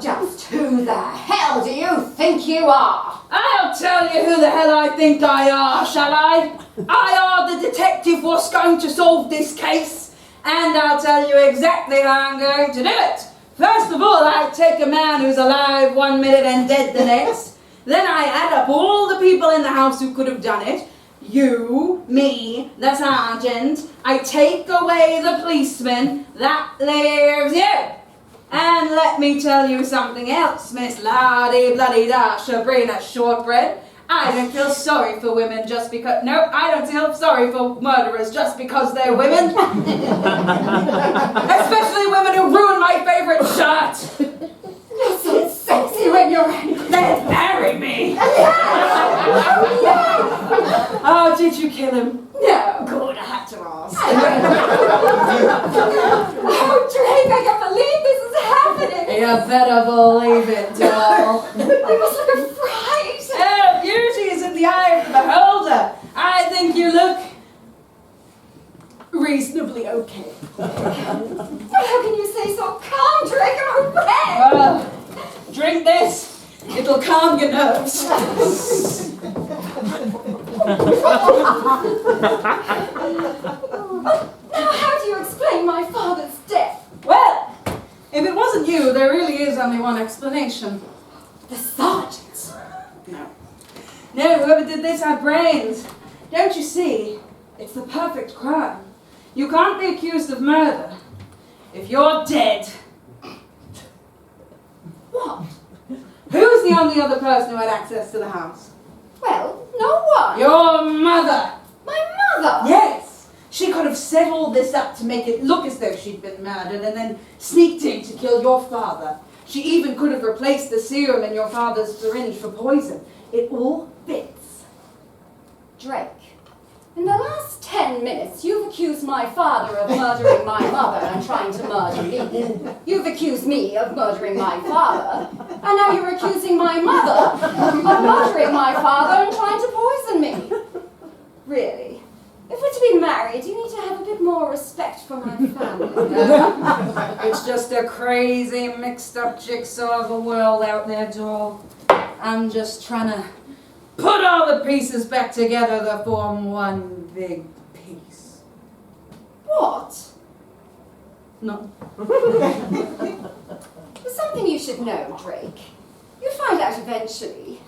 Just who the hell do you think you are? I'll tell you who the hell I think I are, shall I? I are the detective what's going to solve this case, and I'll tell you exactly how I'm going to do it. First of all, I take a man who's alive 1 minute and dead the next. Then I add up all the people in the house who could have done it. You, me, the sergeant. I take away the policeman. That leaves you. And let me tell you something else, Miss La-di-bloody-da, Sabrina Shortbread. I don't feel sorry for women just because... No, I don't feel sorry for murderers just because they're women. Especially women who ruin my favorite shirt. You're so sexy when you're angry. Then marry me. Oh, did you kill him? No. Good, I had to ask. Oh, Drake, I can't believe this is happening. You better believe it, doll. I must look a fright. Beauty is in the eye of the beholder. I think you look reasonably okay. But how can you say so calm, Drake? I'm a wreck. Well, drink this. It'll calm your nerves. Now, how do you explain my father's death? Well, if it wasn't you, there really is only one explanation. The sergeant. No, whoever did this had brains. Don't you see? It's the perfect crime. You can't be accused of murder if you're dead. What? Who's the only other person who had access to the house? Well, no one. Your mother. My mother? Yes. She could have set all this up to make it look as though she'd been murdered and then sneaked in to kill your father. She even could have replaced the serum in your father's syringe for poison. It all fits. Drake, in the last 10 minutes, you've accused my father of murdering my mother and trying to murder me. You've accused me of murdering my father, and now you're accusing my mother of murdering my father and trying to poison me. Really? If we're to be married, you need to have a bit more respect for my family. It's just a crazy, mixed-up jigsaw of a world out there, doll. I'm just trying to put all the pieces back together to form one big piece. What? No. There's something you should know, Drake. You'll find out eventually.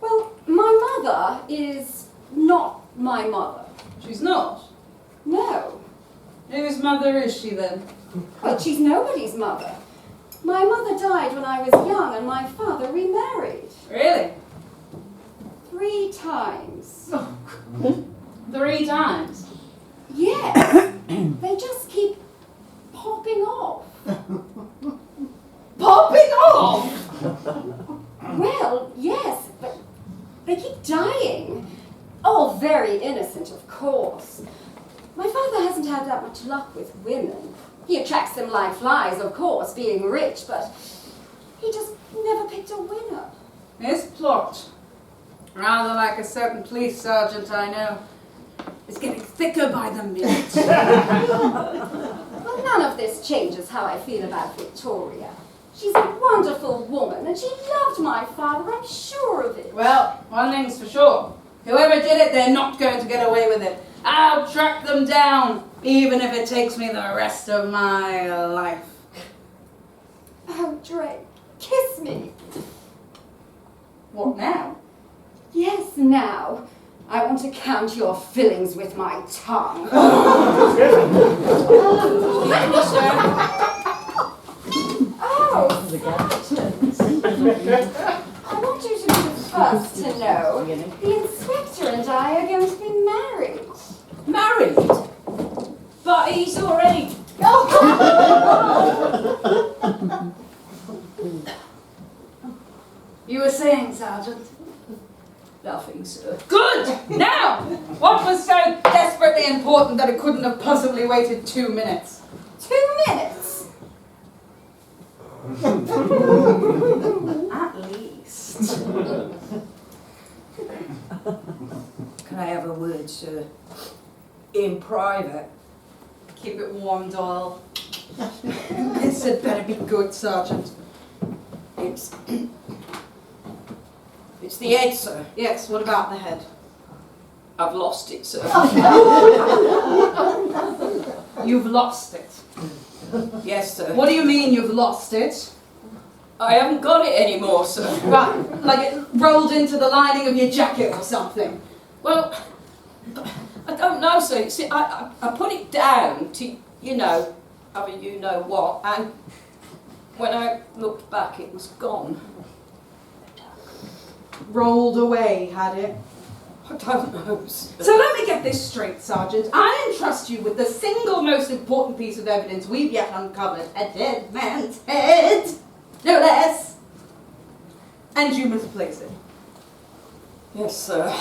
Well, my mother is not my mother. She's not. No. Whose mother is she then? But she's nobody's mother. My mother died when I was young and my father remarried. Really? 3 times. 3 times? Yes. They just keep popping off. Popping off? Well, yes, but they keep dying. All very innocent, of course. My father hasn't had that much luck with women. He attracts them like flies, of course, being rich, but he just never picked a winner. This plot, rather like a certain police sergeant I know, is getting thicker by the minute. Well, none of this changes how I feel about Victoria. She's a wonderful woman, and she loved my father, I'm sure of it. Well, one thing's for sure. Whoever did it, they're not going to get away with it. I'll track them down, even if it takes me the rest of my life. Oh, Drake, kiss me. What now? Yes, now. I want to count your fillings with my tongue. Oh, I want you to be the first to know. The inspector and I are going to be married. Married? But he's already... You were saying, Sergeant? Nothing, sir. Good! Now, what was so desperately important that it couldn't have possibly waited 2 minutes? 2 minutes? At least. Can I have a word, sir? In private. Keep it warm, Doyle. This had better be good, Sergeant. It's the head, sir. Yes, what about the head? I've lost it, sir. You've lost it. Yes, sir. What do you mean you've lost it? I haven't got it anymore, sir. Right, like it rolled into the lining of your jacket or something. Well, I don't know, sir. See, I put it down to, you know what, and when I looked back, it was gone. Rolled away, had it? I don't know, sir. So let me get this straight, Sergeant. I entrust you with the single most important piece of evidence we've yet uncovered. A dead man's head. No less. And you must place it. Yes, sir.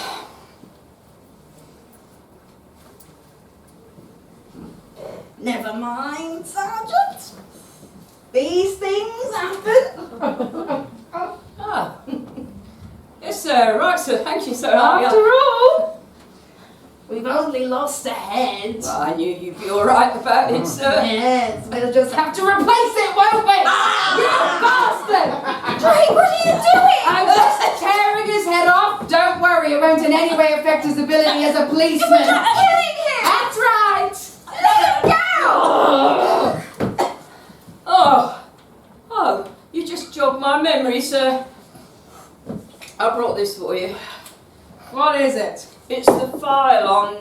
Never mind, Sergeant. These things happen. Ah. Yes, sir. Right, sir. Thank you, sir. After all, we've only lost a head. Well, I knew you'd be all right about it, sir. Yes, we'll just have to replace it, won't we? You bastard! Drake, what are you doing? I'm just tearing his head off. Don't worry, it won't in any way affect his ability as a policeman. You're not killing him! That's right. Let him go! Oh, you just jogged my memory, sir. I brought this for you. What is it? It's the file on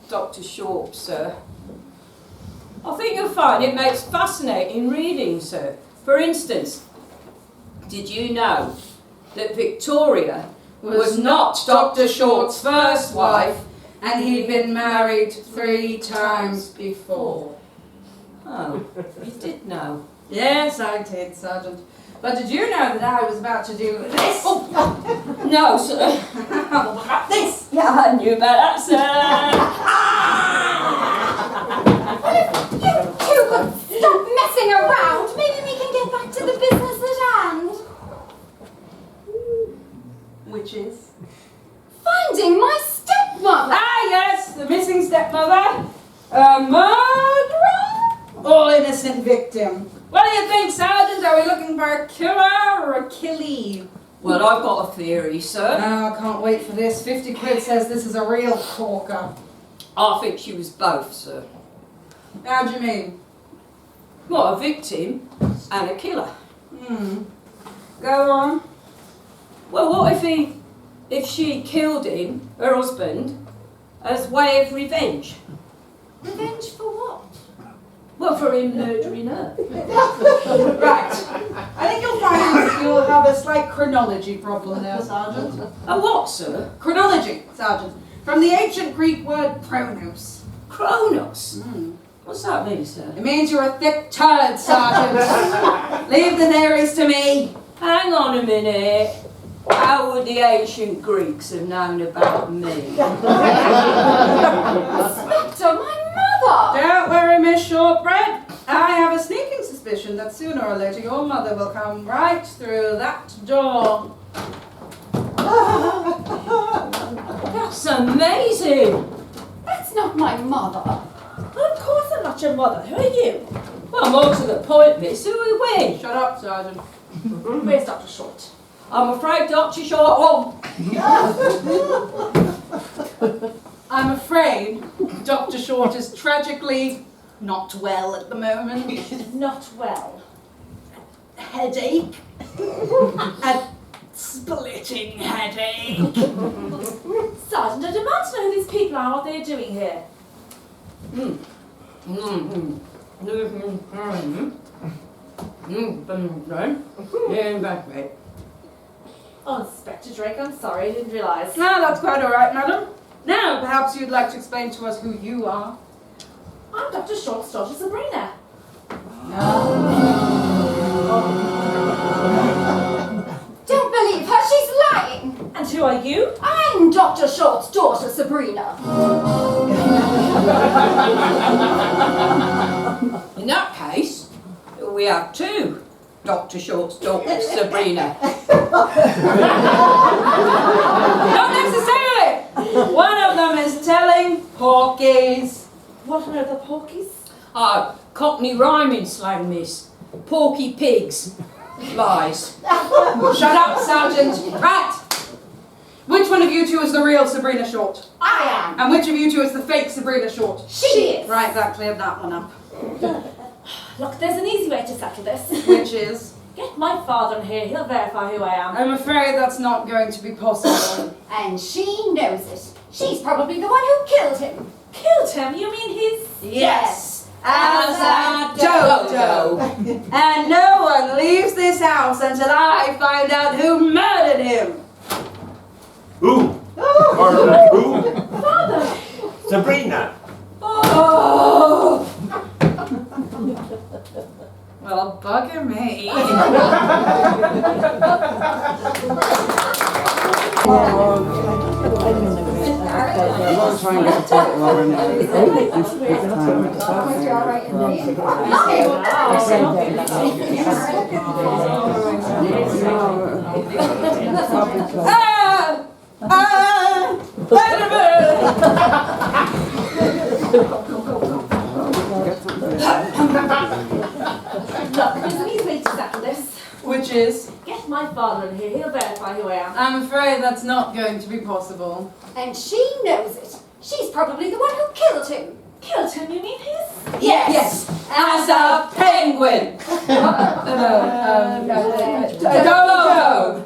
Dr. Short, sir. I think you'll find it makes fascinating reading, sir. For instance, did you know that Victoria was not Dr. Short's first wife, and he'd been married 3 times before? Oh, you did know. Yes, I did, Sergeant. But did you know that I was about to do this? Oh, No, sir. what about this? Yeah, I knew about that, sir. You two could stop messing around. Maybe we can get back to the business at hand. Which is? Finding my stepmother. Ah, yes, the missing stepmother. A murderer? Or innocent victim? What do you think, Sergeant? Are we looking for a killer or a killie? Well, I've got a theory, sir. No, I can't wait for this. 50 quid says this is a real corker. I think she was both, sir. How do you mean? Well, a victim and a killer. Go on. Well, what if she killed him, her husband, as way of revenge? Revenge for what? Well, for him murdering her. Right. I think you'll find you'll have a slight chronology problem there, Sergeant. A what, sir? Chronology, Sergeant. From the ancient Greek word chronos. Kronos. What's that mean, sir? It means you're a thick turd, Sergeant. Leave the theories to me. Hang on a minute. How would the ancient Greeks have known about me? Inspector, my mother! Don't worry, Miss Shortbread. I have a sneaking suspicion that sooner or later your mother will come right through that door. That's amazing. That's not my mother. Of course I'm not your mother. Who are you? Well, more to the point, miss. Who are we? Shut up, Sergeant. Where's Dr. Short? I'm afraid Dr. Short won't. I'm afraid Dr. Short is tragically not well at the moment. Not well. Headache. A splitting headache. Sergeant, I demand to know who these people are, what they're doing here. Oh, Inspector Drake, I'm sorry, I didn't realise. No, that's quite all right, madam. Now, perhaps you'd like to explain to us who you are. I'm Dr. Short's daughter, Sabrina. Don't believe her, she's lying. And who are you? I'm Dr. Short's daughter, Sabrina. In that case, we have two Dr. Short's daughters, Sabrina. Not necessarily! One of them is telling porkies. What are the porkies? Cockney rhyming slang, miss. Porky pigs. Lies. Shut up, Sergeant. Right. Which one of you two is the real Sabrina Short? I am. And which of you two is the fake Sabrina Short? She is. Right, that cleared that one up. Look, there's an easy way to settle this. Which is? Get my father in here, he'll verify who I am. I'm afraid that's not going to be possible. And she knows it. She's probably the one who killed him. Killed him? You mean his... Yes. As a dodo. And no one leaves this house until I find out who murdered him. Who? Murdered who? Father! Sabrina. Oh! Well, bugger me. We'll try and get a ticket while we're in Wait a minute! Look, there's an easy way to settle this. Which is? Get my father in here, he'll verify who I am. I'm afraid that's not going to be possible. And she knows it. She's probably the one who killed him. Killed him, you mean his? Yes! As a penguin! Dodo!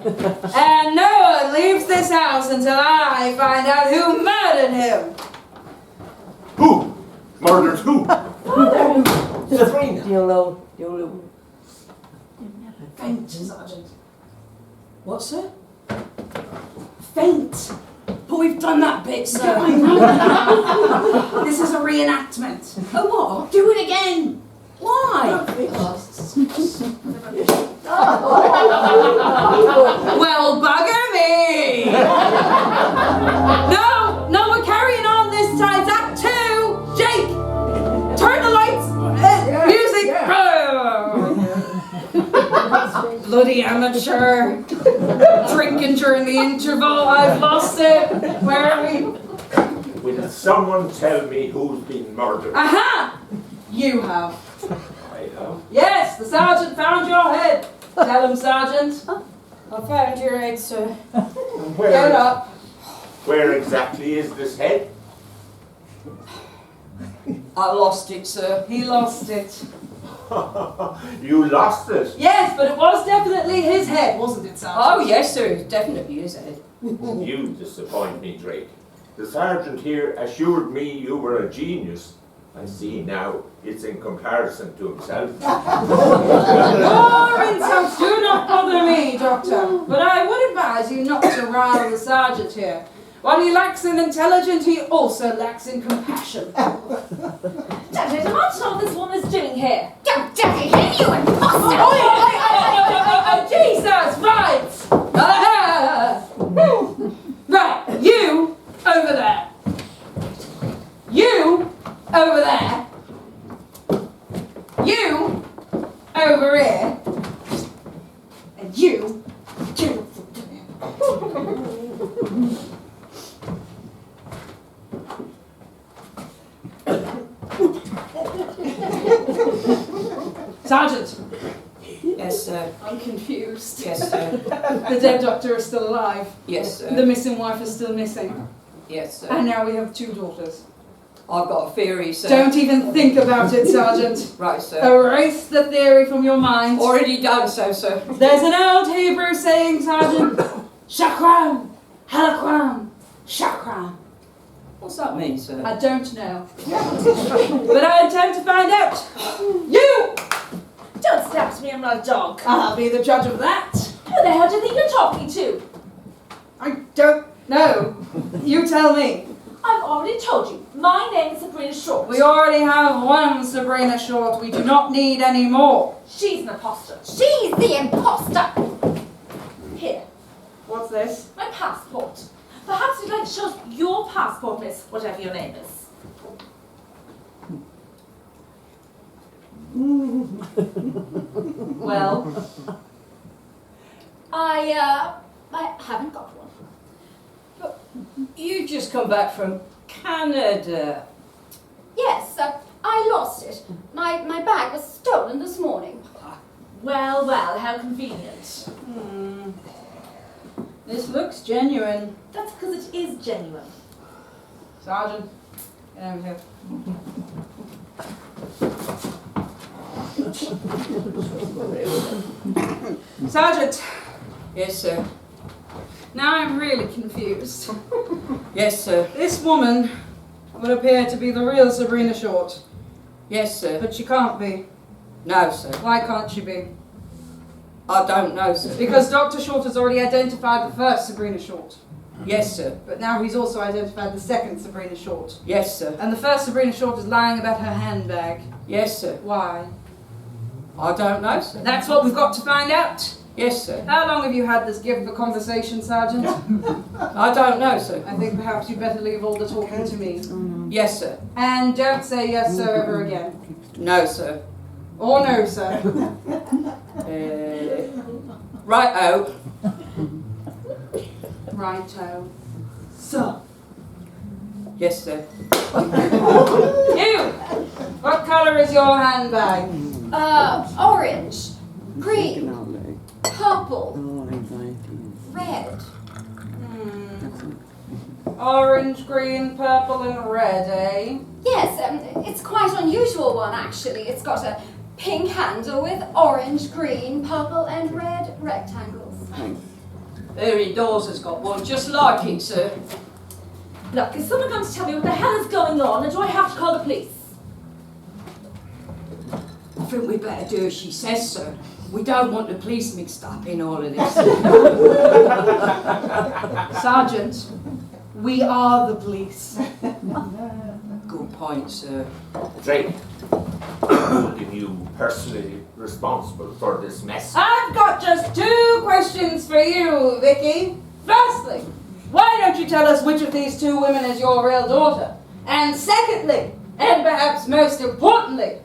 And no one leaves this house until I find out who murdered him! Who? Murdered who? Sabrina. YOLO. Faint, Sergeant. What, sir? Faint! But we've done that bit, sir. This is a reenactment. Oh, what? Do it again. Why? Well, bugger me! No, we're carrying on this time. It's Act 2! Jake! Turn the lights! Music! Bloody amateur. Drinking during the interval. I've lost it. Where are we? Will someone tell me who's been murdered? Aha! You have. I have. Yes, the sergeant found your head. Tell him, Sergeant. I found your head, sir. Get up. Where exactly is this head? I lost it, sir. He lost it. You lost it. Yes, but it was definitely his head, wasn't it, Sergeant? Oh, yes, sir. It definitely is head. You disappoint me, Drake. The sergeant here assured me you were a genius. I see now it's in comparison to himself. Your insults do not bother me, Doctor, but I would advise you not to rile the sergeant here. While he lacks in intelligence, he also lacks in compassion. Daddy, I demand to know what this woman's doing here. Don't Daddy, hear you imposter! Jesus, right! Right, you over there. You over there. You over here. And you. Sergeant, Yes, sir. I'm confused. Yes, sir. The dead doctor is still alive. Yes, The sir. missing wife is still missing. Yes, sir. And now we have 2 daughters. I've got a theory, sir. Don't even think about it, Sergeant. Right, sir. Erase the theory from your mind. Already done so, sir. There's an old Hebrew saying, Sergeant. Shakram, halakram, shakram. What's that mean, sir? I don't know. But I intend to find out. You! Don't snap to me, I'm not a dog. I'll be the judge of that. Who the hell do you think you're talking to? I don't know. You tell me. I've already told you. My name is Sabrina Short. We already have one Sabrina Short. We do not need any more. She's an imposter. She's the imposter. Here, What's this? my passport. Perhaps you'd like to show us your passport, miss, whatever your name is. Well, I haven't got one. You just come back from Canada. Yes, I lost it. My bag was stolen this morning. Well, well, how convenient. this looks genuine. That's because it is genuine. Sergeant, get over here. Sergeant, Yes, sir. now I'm really confused. Yes, sir. This woman would appear to be the real Sabrina Short, Yes, sir. but she can't be. No, sir. Why can't she be? I don't know, sir. Because Dr. Short has already identified the first Sabrina Short, Yes, sir. but now he's also identified the second Sabrina Short. Yes, sir. And the first Sabrina Short is lying about her handbag. Yes, sir. Why? I don't know, sir. That's what we've got to find out. Yes, sir. How long have you had this gift for conversation, Sergeant? I don't know, sir. I think perhaps you'd better leave all the talking to me. Yes, sir. And don't say yes, sir, ever again. No, sir. Or no, sir. Right-o. Righto. Sir. Yes, sir. You! What colour is your handbag? Orange, green, purple, red. Orange, green, purple and red, eh? Yes, it's quite an unusual one actually. It's got a pink handle with orange, green, purple and red rectangles. There indoors has got one just like it, sir. Look, is someone going to tell me what the hell is going on, or do I have to call the police? I think we better do as she says, sir. We don't want the police mixed up in all of this. Sergeant, we are the police. Good point, sir. Drake, holding you personally responsible for this mess. I've got just 2 questions for you, Vicky. Firstly, why don't you tell us which of these 2 women is your real daughter? And secondly, and perhaps most importantly,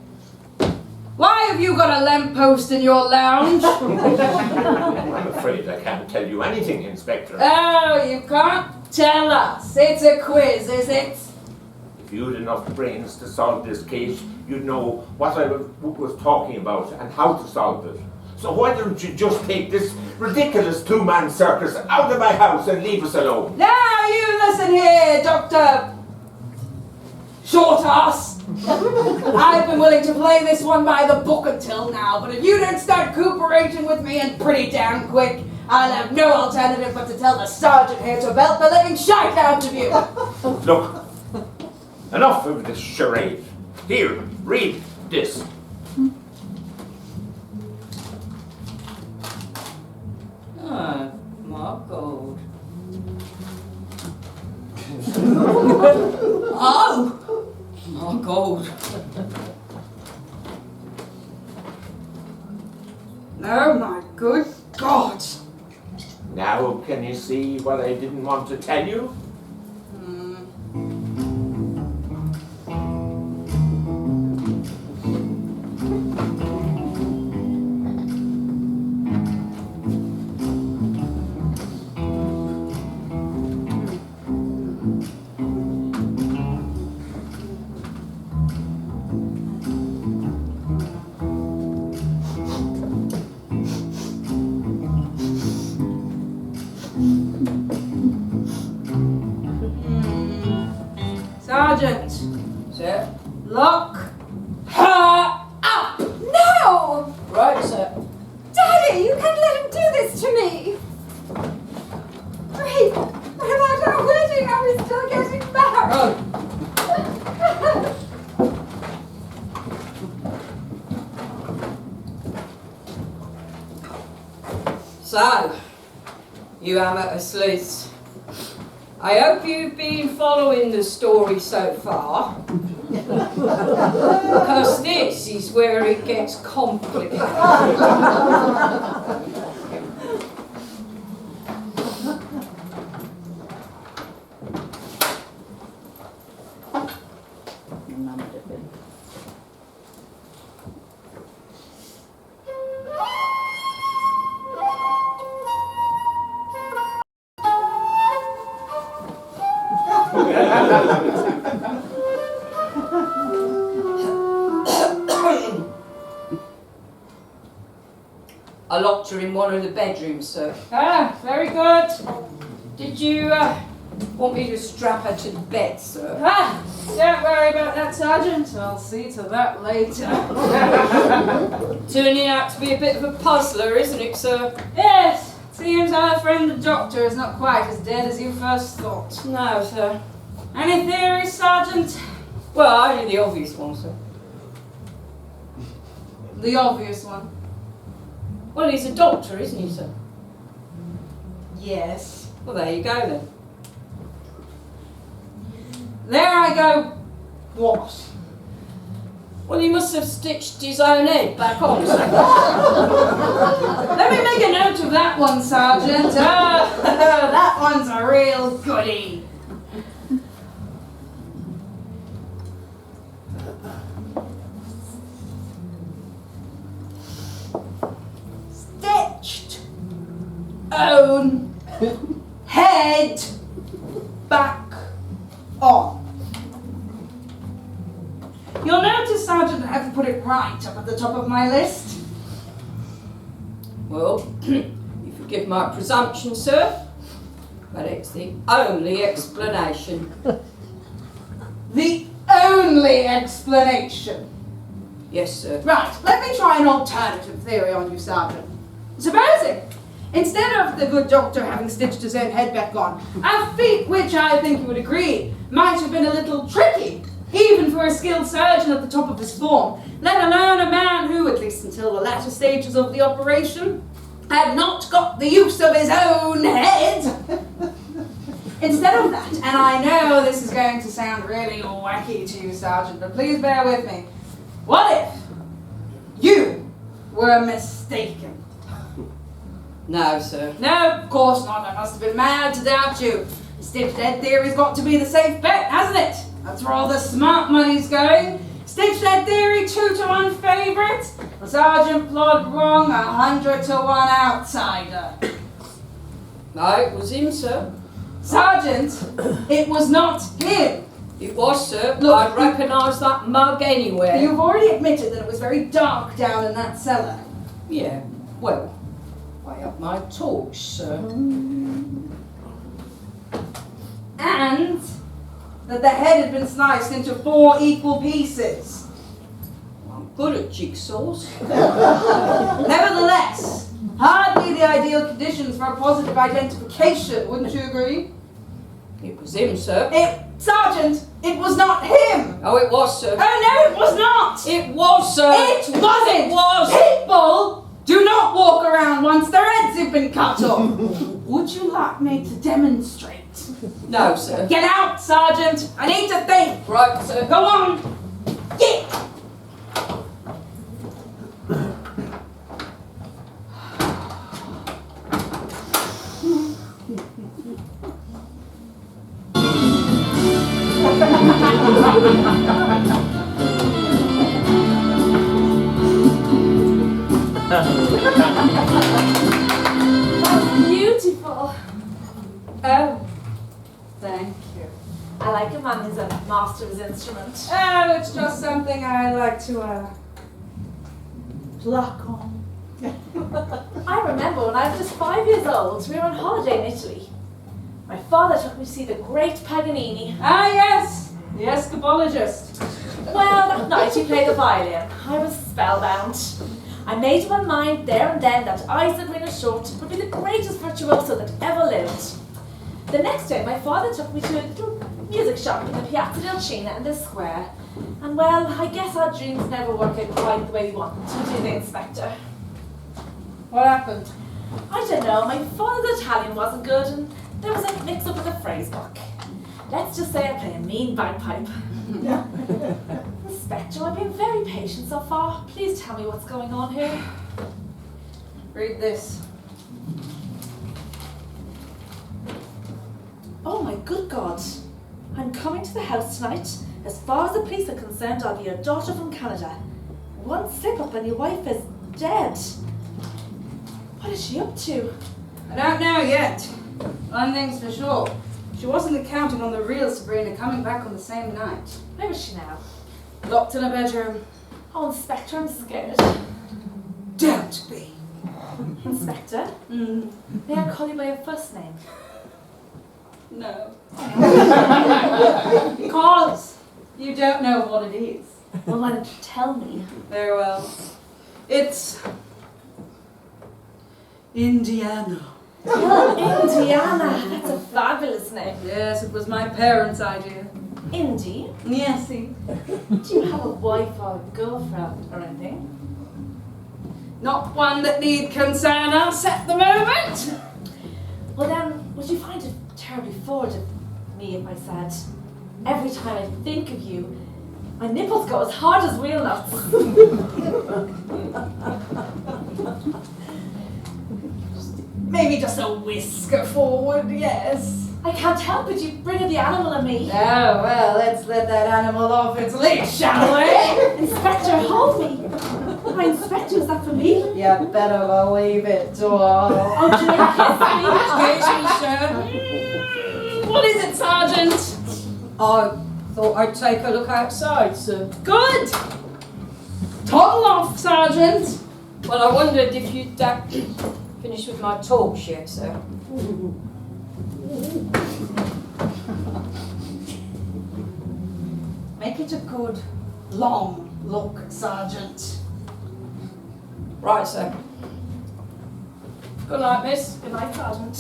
why have you got a lamppost in your lounge? I'm afraid I can't tell you anything, Inspector. Oh, you can't tell us. It's a quiz, is it? If you had enough brains to solve this case, you'd know what I was talking about and how to solve it. So why don't you just take this ridiculous 2-man circus out of my house and leave us alone? Now you listen here, Dr. Short-ass. I've been willing to play this one by the book until now, but if you don't start cooperating with me and pretty damn quick, I'll have no alternative but to tell the sergeant here to belt the living shite out of you. Look, enough of this charade. Here, read this. Ah, my God. Oh! My God. Oh my good God. Now can you see what I didn't want to tell you? Sergeant, Sir? lock her up! No! Right, sir. Daddy, you can't let him do this to me! Great! What about our wedding? Are we still getting married? So, you amateur sleuths, I hope you've been following the story so far, because this is where it gets complicated. I locked her in one of the bedrooms, sir. Ah, very good. Did you want me to strap her to the bed, sir? Ah, don't worry about that, Sergeant. I'll see to that later. Turning out to be a bit of a puzzler, isn't it, sir? Yes, seems our friend the doctor is not quite as dead as you first thought. No, sir. Any theories, Sergeant? Well, only the obvious one, sir. The obvious one. Well, he's a doctor, isn't he, sir? Yes. Well, there you go, then. There I go. What? Well, he must have stitched his own head back on, sir. Let me make a note of that one, Sergeant. That one's a real goodie. Stitched own head back on. You'll notice, Sergeant, I haven't put it right up at the top of my list. Well, you forgive my presumption, sir, but it's the only explanation. The only explanation. Yes, sir. Right, let me try an alternative theory on you, Sergeant. Supposing, instead of the good doctor having stitched his own head back on, a feat which I think you would agree might have been a little tricky, even for a skilled surgeon at the top of his form, let alone a man who, at least until the latter stages of the operation, had not got the use of his own head. Instead of that, and I know this is going to sound really wacky to you, Sergeant, but please bear with me. What if you were mistaken? No, sir. No, of course not. I must have been mad to doubt you. The stitched head theory's got to be the safe bet, hasn't it? That's where all the smart money's going. Stitched head theory, 2-1 favourite. The Sergeant Plod wrong, 100-1 outsider. No, it was him, sir. Sergeant, it was not him. It was, sir. Look, I'd recognise that mug anywhere. You've already admitted that it was very dark down in that cellar. Yeah, well, way up my torch, sir. And that the head had been sliced into 4 equal pieces. I'm good at jigsaws. Nevertheless, hardly the ideal conditions for a positive identification, wouldn't you agree? It was him, sir. Sergeant, it was not him! Oh, it was, sir. Oh no, it was not! It was, sir. It wasn't! It was. People do not walk around once their heads have been cut off. Would you like me to demonstrate? No, sir. Get out, Sergeant! I need to think! Right, sir. Go on! Get! That's beautiful. Oh, thank you. I like a man who's a master of his instrument. Oh, it's just something I like to, pluck on. I remember when I was just 5 years old, we were on holiday in Italy. My father took me to see the great Paganini. Ah, yes! The escapologist. Well, that night he played the violin. I was spellbound. I made up my mind there and then that Isaac Winner Short would be the greatest virtuoso that ever lived. The next day, my father took me to a little music shop in the Piazza del Cina in the square. And well, I guess our dreams never work out quite the way we want them to, do they, Inspector? What happened? I don't know, my father's Italian wasn't good and there was a mix-up with the phrase book. Let's just say I play a mean bagpipe. Inspector, I've been very patient so far. Please tell me what's going on here. Read this. Oh my good God. I'm coming to the house tonight. As far as the police are concerned, I'll be your daughter from Canada. One slip up and your wife is dead. What is she up to? I don't know yet. One thing's for sure. She wasn't counting on the real Sabrina coming back on the same night. Where is she now? Locked in a bedroom. Oh, Inspector, I'm scared. Don't be. Inspector, may I call you by your first name? No. Because you don't know what it is. Well, why don't you tell me? Very well. It's Indiana. Oh, Indiana. That's a fabulous name. Yes, it was my parents' idea. Indy? Yes, see. Do you have a wife or a girlfriend or anything? Not one that need concern us at the moment. Well then, would you find it terribly forward of me if I said, every time I think of you, my nipples go as hard as wheel nuts? Maybe just a whisker forward, yes. I can't help it, you bring the animal in me. Oh, well, let's let that animal off its leash, shall we? Inspector, hold me. My Inspector, is that for me? You better believe it, doll. Oh, do you kiss me? Excuse me, sir. What is it, Sergeant? I thought I'd take a look outside, sir. Good. Toddle off, Sergeant. Well, I wondered if you'd finished with my talks yet, sir. Make it a good, long look, Sergeant. Right, sir. Good night, miss. Good night, Sergeant.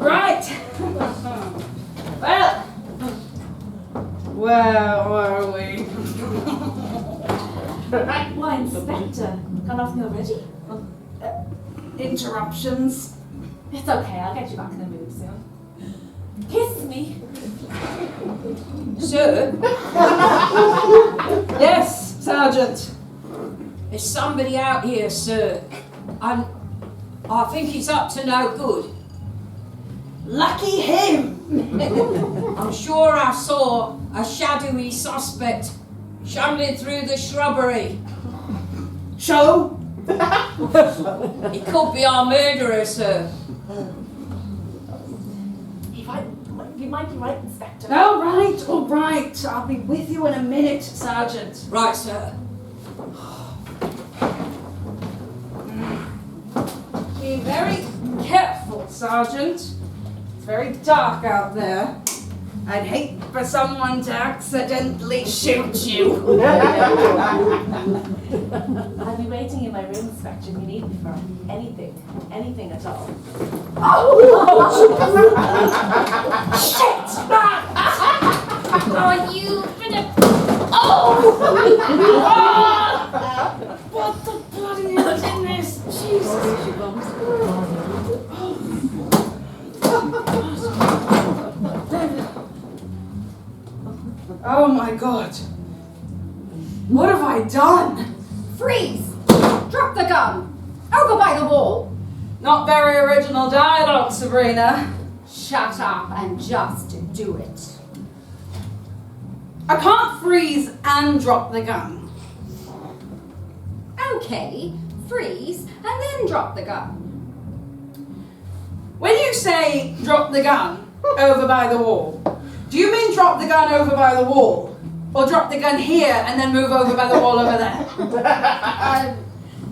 Right. Well, where were we? Why, Inspector? Gone off me already? Interruptions. It's okay, I'll get you back in the mood soon. Kiss me. Sir, Yes, Sergeant. there's somebody out here, sir. I think he's up to no good. Lucky him. I'm sure I saw a shadowy suspect shambling through the shrubbery. Show. He could be our murderer, sir. You might be right, Inspector. All right. I'll be with you in a minute, Sergeant. Right, sir. Be very careful, Sergeant. It's very dark out there. I'd hate for someone to accidentally shoot you. I'll be waiting in my room, Inspector, if you need me for anything at all. Shit! Oh, you been a... What the bloody hell is in this? Jesus. Oh my God. What have I done? Freeze! Drop the gun! Over by the wall! Not very original dialogue, Sabrina. Shut up and just do it. I can't freeze and drop the gun. Okay, freeze and then drop the gun. When you say drop the gun over by the wall, do you mean drop the gun over by the wall? Or drop the gun here and then move over by the wall over there?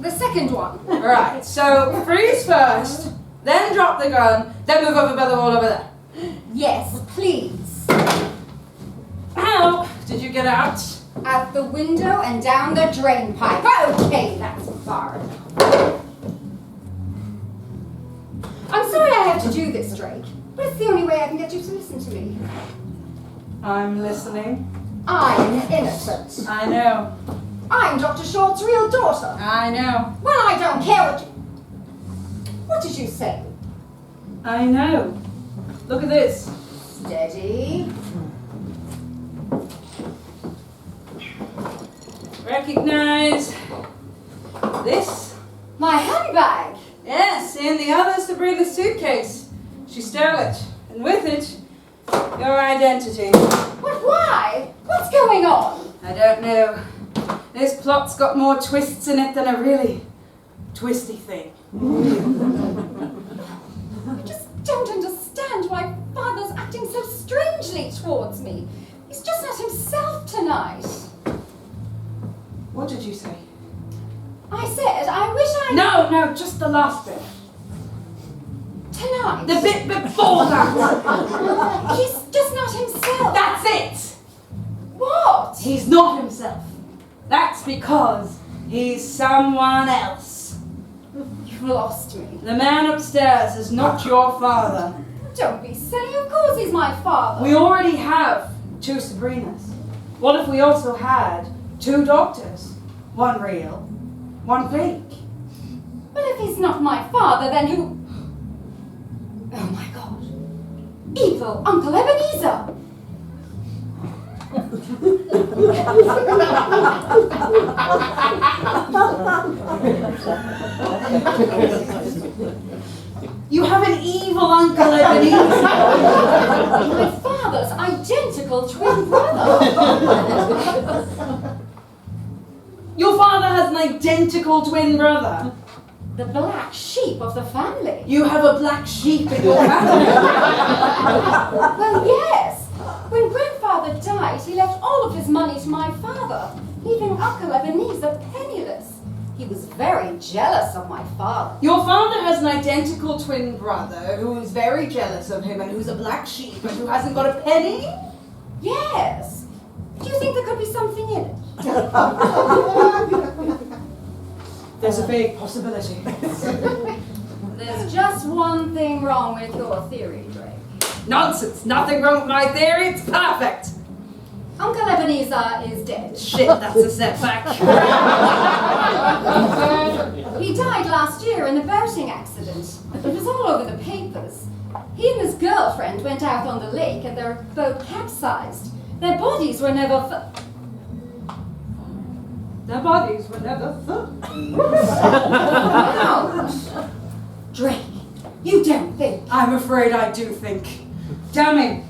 The second one. Right, so freeze first, then drop the gun, then move over by the wall over there. Yes, please. How did you get out? Out the window and down the drain pipe. Okay, that's far enough. I'm sorry I have to do this, Drake, but it's the only way I can get you to listen to me. I'm listening. I'm innocent. I know. I'm Dr. Short's real daughter. I know. Well, I don't care what you... What did you say? I know. Look at this. Steady. Recognize this? My handbag. Yes, in the other Sabrina's suitcase. She stole it, and with it, your identity. But why? What's going on? I don't know. This plot's got more twists in it than a really twisty thing. I just don't understand why Father's acting so strangely towards me. He's just not himself tonight. What did you say? I said, I wish I... No, just the last bit. Tonight. The bit before that. He's just not himself. That's it. What? He's not himself. That's because he's someone else. You've lost me. The man upstairs is not your father. Don't be silly. Of course he's my father. We already have 2 Sabrinas. What if we also had 2 doctors? One real, one fake. Well, if he's not my father, then who... Oh my God. Evil Uncle Ebenezer. You have an evil Uncle Ebenezer. My father's identical twin brother. Your father has an identical twin brother. The black sheep of the family. You have a black sheep in your family. Well, yes. When grandfather died, he left all of his money to my father, leaving Uncle Ebenezer penniless. He was very jealous of my father. Your father has an identical twin brother who is very jealous of him and who's a black sheep and who hasn't got a penny? Yes. Do you think there could be something in it? There's a big possibility. There's just one thing wrong with your theory, Drake. Nonsense! Nothing wrong with my theory, it's perfect! Uncle Ebenezer is dead. Shit, that's a setback. He died last year in a boating accident. It was all over the papers. He and his girlfriend went out on the lake and their boat capsized. Their bodies were never Their bodies were never found. Ouch! Drake, you don't think... I'm afraid I do think. Tell me,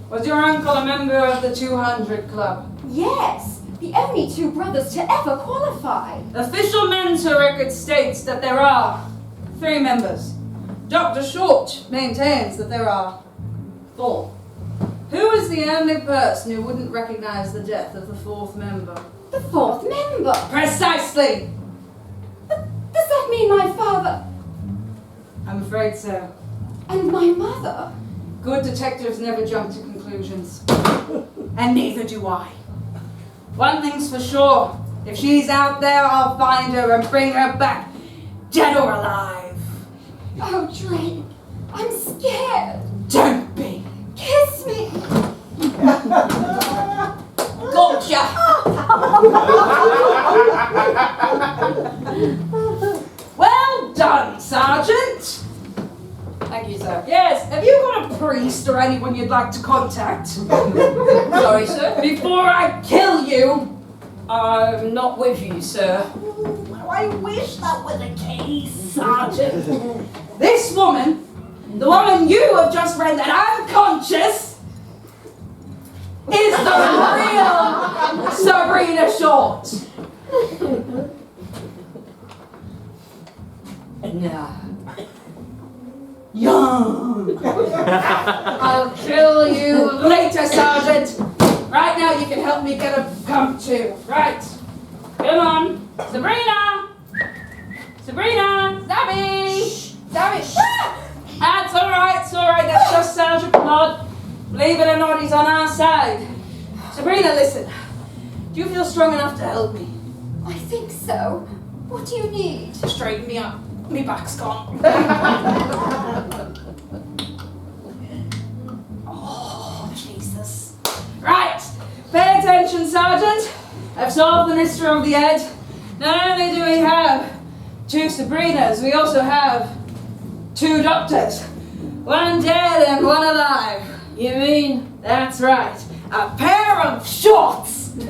was your uncle a member of the 200 Club? Yes, the only 2 brothers to ever qualify. Official Mentor record states that there are 3 members. Dr. Short maintains that there are 4. Who is the only person who wouldn't recognize the death of the 4th member? The 4th member. Precisely! Does that mean my father I'm afraid so. and my mother? Good detectives never jump to conclusions. And neither do I. One thing's for sure. If she's out there, I'll find her and bring her back, dead or alive. Oh, Drake, I'm scared. Don't be. Kiss me. Gotcha! Well done, Sergeant. Thank you, sir. Yes, have you got a priest or anyone you'd like to contact? Sorry, sir. Before I kill you. I'm not with you, sir. Well, I wish that were the case, Sergeant. This woman, the woman you have just rendered unconscious, is the real Sabrina Short. No. Young. I'll kill you later, Sergeant. Right now, you can help me get a Sergeant Blood. Believe it or not, he's on our side. Sabrina, listen. Do you feel strong enough to help me? I think so. What do you need? Straighten me up. Me back's gone. Oh, Jesus. Right. Pay attention, Sergeant. I've solved the mystery of the head. Not only do we have 2 Sabrinas, we also have 2 doctors. One dead and one alive. You mean? That's right. A pair of shorts. But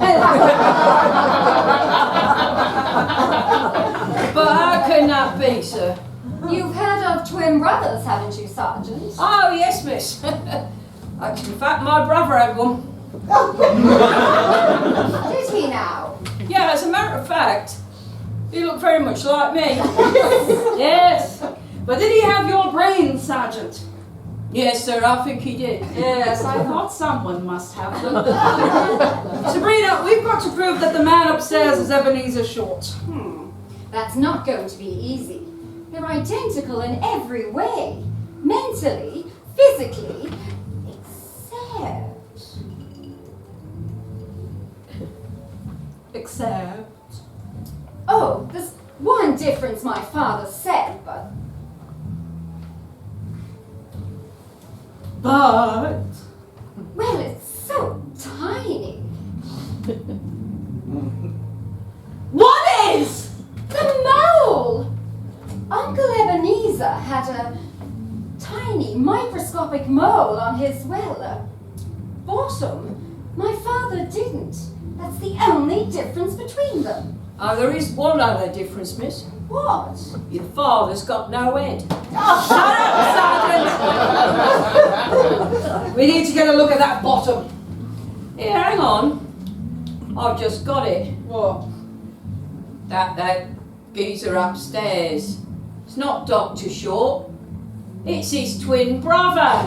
how can that be, sir? You've heard of twin brothers, haven't you, Sergeant? Oh, yes, miss. Actually, in fact, my brother had one. Did he now? Yeah, as a matter of fact, he looked very much like me. Yes. But did he have your brains, Sergeant? Yes, sir, I think he did. Yes, I thought someone must have them. Sabrina, we've got to prove that the man upstairs is Ebenezer Short. That's not going to be easy. They're identical in every way. Mentally, physically, Except... Oh, there's one difference my father said, but... But... Well, it's so tiny. What is? The mole! Uncle Ebenezer had a tiny microscopic mole on his, bottom. My father didn't. That's the only difference between them. Oh, there is one other difference, miss. What? Your father's got no head. Shut up, Sergeant! We need to get a look at that bottom. Here, hang on. I've just got it. What? That geezer upstairs. It's not Dr. Short. It's his twin brother.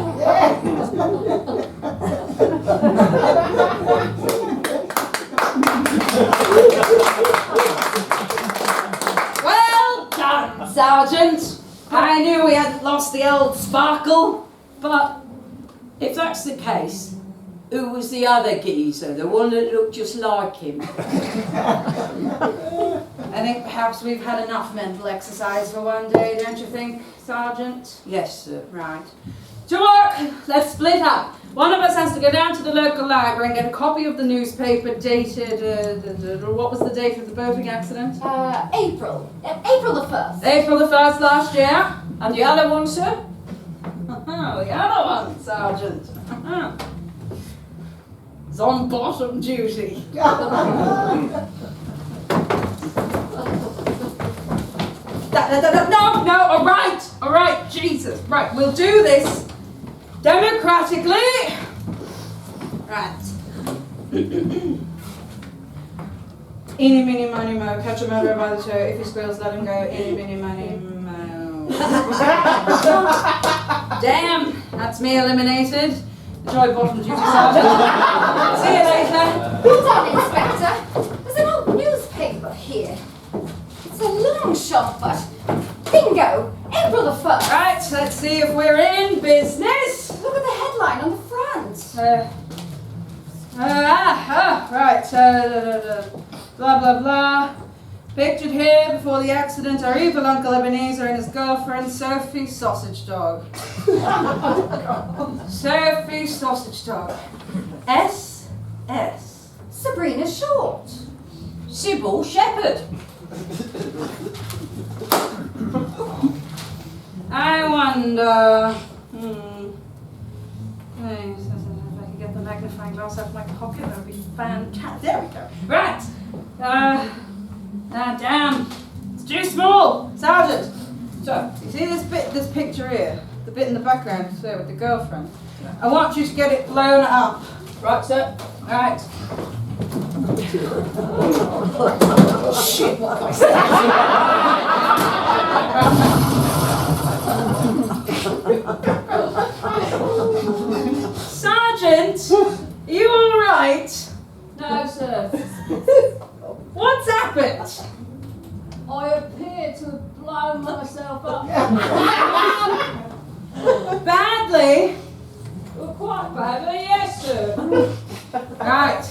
Well done, Sergeant. I knew we hadn't lost the old sparkle. But if that's the case, who was the other geezer, the one that looked just like him? I think perhaps we've had enough mental exercise for one day, don't you think, Sergeant? Yes, sir. Right. To work! Let's split up. One of us has to go down to the local library and get a copy of the newspaper dated, what was the date of the boating accident? April. April the 1st. April the 1st last year. And the other one, sir? Oh, the other one, Sergeant. It's on bottom duty. No, all right, Jesus. Right, we'll do this democratically. Right. Eeny, meeny, miny, mo. Catch a murderer by the toe. If he squeals, let him go. Eeny, meeny, miny, mo. Damn, that's me eliminated. Enjoy bottom duty, Sergeant. See you later. Well done, Inspector. There's an old newspaper here. It's a long shot, but bingo! April the 1st. Right, let's see if we're in business. Look at the headline on the front. Right. Blah, blah, blah. Pictured here before the accident are evil Uncle Ebenezer and his girlfriend, Sophie Sausage Dog. Sophie Sausage Dog. S.S. Sabrina Short. Sybil Shepherd. I wonder... If I could get the magnifying glass out of my pocket, that would be fantastic. There we go. Right. Damn. It's too small. Sergeant. So, you see this picture here? The bit in the background there with the girlfriend? I want you to get it blown up. Right, sir? Right. Shit, what have I said? Sergeant, are you all right? No, sir. What's happened? I appear to have blown myself up. Badly? Baba, yes, sir. Right.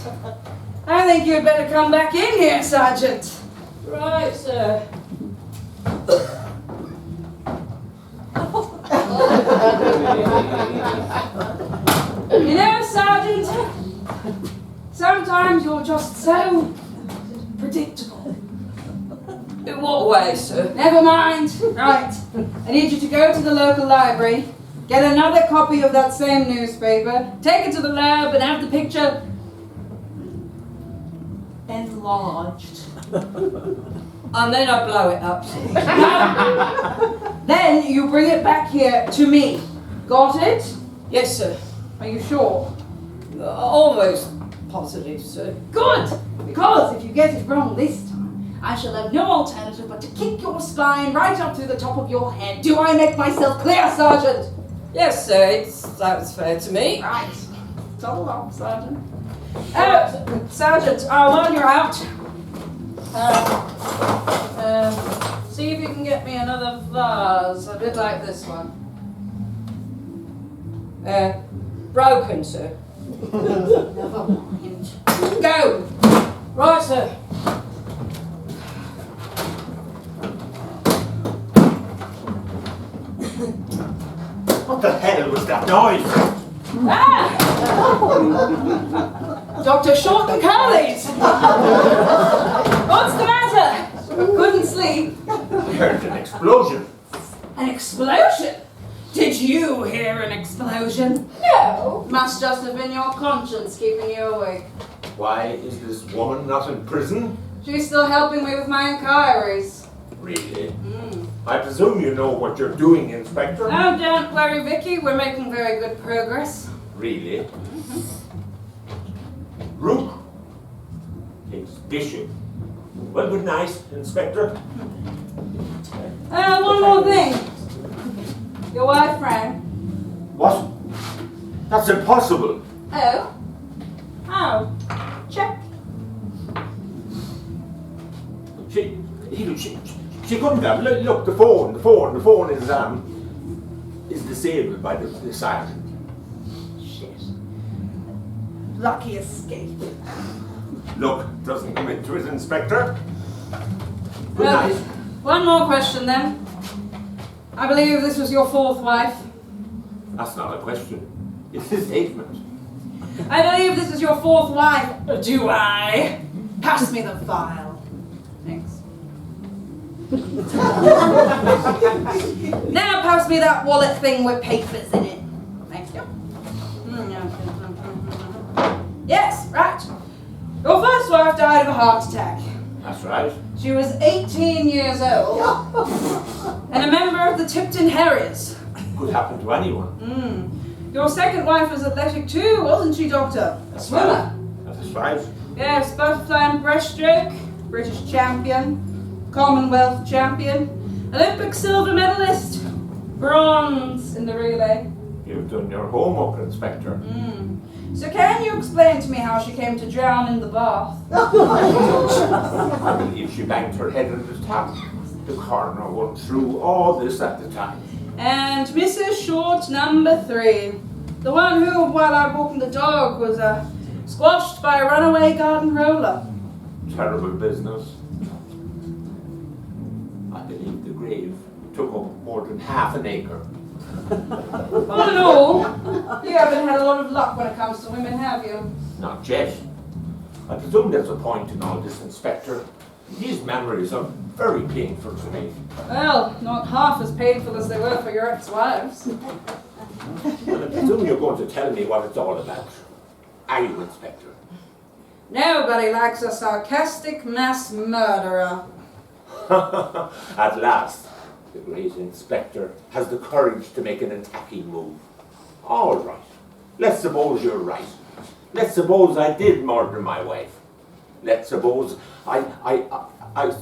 I think you'd better come back in here, Sergeant. Right, sir. You know, Sergeant, sometimes you're just so predictable. In what way, sir? Never mind. Right. I need you to go to the local library, get another copy of that same newspaper, take it to the lab, and have the picture enlarged. And then I blow it up, sir. Then you bring it back here to me. Got it? Yes, sir. Are you sure? Almost positive, sir. Good! Because if you get it wrong this time, I shall have no alternative but to kick your spine right up through the top of your head. Do I make myself clear, Sergeant? Yes, sir. It sounds fair to me. Right. So long, Sergeant. Sergeant, while you're out, see if you can get me another vase, a bit like this one. Broken, sir. Never mind. Go! Right, sir. What the hell was that noise? Ah! Dr. Short and Curly's! What's the matter? Couldn't sleep. I heard an explosion. An explosion? Did you hear an explosion? No. Must just have been your conscience keeping you awake. Why is this woman not in prison? She's still helping me with my inquiries. Really? I presume you know what you're doing, Inspector? Oh, don't worry, Vicky. We're making very good progress. Really? Rook takes Bishop. Well, good night, Inspector. One more thing. Your wife rang. What? That's impossible. Oh? Oh. Check. She couldn't have. Look, the phone is disabled by the sergeant. Shit. Lucky escape. Look, doesn't come into it, Inspector. Good Well, night. one more question then. I believe this was your fourth wife. That's not a question. It's a statement. I believe this is your fourth wife. Do I? Pass me the file. Thanks. Now pass me that wallet thing with papers in it. Thank you. Yes, right. Your first wife died of a heart attack. That's right. She was 18 years old and a member of the Tipton Harriers. Could happen to anyone. Your second wife was athletic too, wasn't she, Doctor? A swimmer. That's right. Yes, butterfly and breaststroke, British champion, Commonwealth champion, Olympic silver medalist, bronze in the relay. You've done your homework, Inspector. So can you explain to me how she came to drown in the bath? I believe she banged her head on the tap. The coroner went through all this at the time. And Mrs. Short, number 3. The one who, while out walking the dog, was squashed by a runaway garden roller. Terrible business. I believe the grave took up more than half an acre. All in all, you haven't had a lot of luck when it comes to women, have you? Not yet. I presume there's a point in all this, Inspector. These memories are very painful to me. Well, not half as painful as they were for your ex-wives. And I presume you're going to tell me what it's all about. Are you, Inspector? Nobody likes a sarcastic mass murderer. At last, the great Inspector has the courage to make an attacking move. All right. Let's suppose you're right. Let's suppose I did murder my wife. Let's suppose I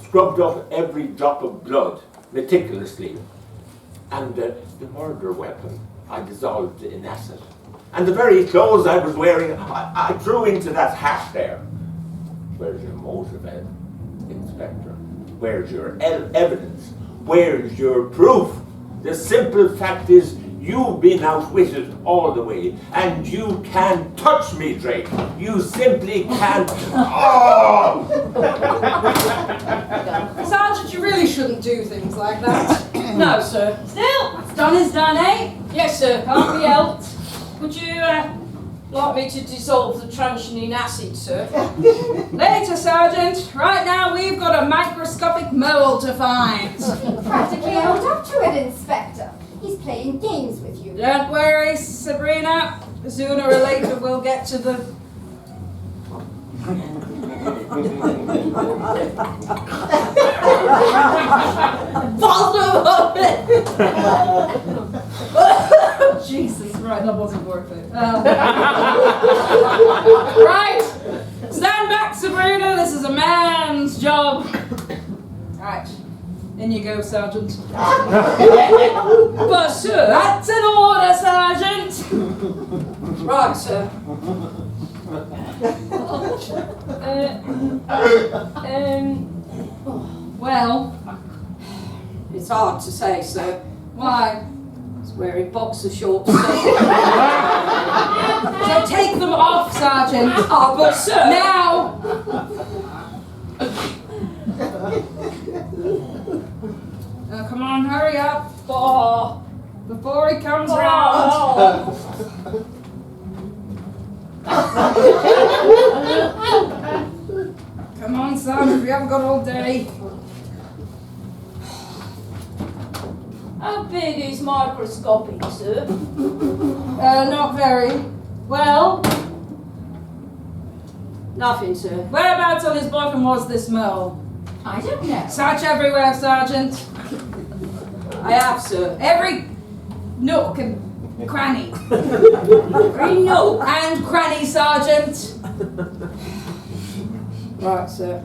scrubbed up every drop of blood meticulously. And the murder weapon I dissolved in acid. And the very clothes I was wearing, I threw into that hat there. Where's your motive, Inspector? Where's your evidence? Where's your proof? The simple fact is, You've been outwitted all the way, and you can't touch me, Drake. You simply can't. Oh! Sergeant, you really shouldn't do things like that. No, sir. Still, what's done is done, eh? Yes, sir. Can't be helped. Would you like me to dissolve the transion in acid, sir? Later, Sergeant. Right now, we've got a microscopic mole to find. Practically owned up to it, Inspector. He's playing games with you. Don't worry, Sabrina. Sooner or later, we'll get to the... Jesus, right, that wasn't worth it. Right, stand back, Sabrina. This is a man's job. Right, in you go, Sergeant. But, sir. That's an order, Sergeant. Right, sir. Well, It's hard to say, sir. why? He's wearing boxer shorts, sir. So take them off, Sergeant. Oh, but, sir. Now. Now, come on, hurry up. Before he comes round. Come on, son, we haven't got all day. How big is microscopic, sir? Not very. Well, Nothing, sir. whereabouts on his bottom was this mole? I don't know. Search everywhere, Sergeant. I have, sir. Every nook and cranny. Every nook. And cranny, Sergeant. Right, sir.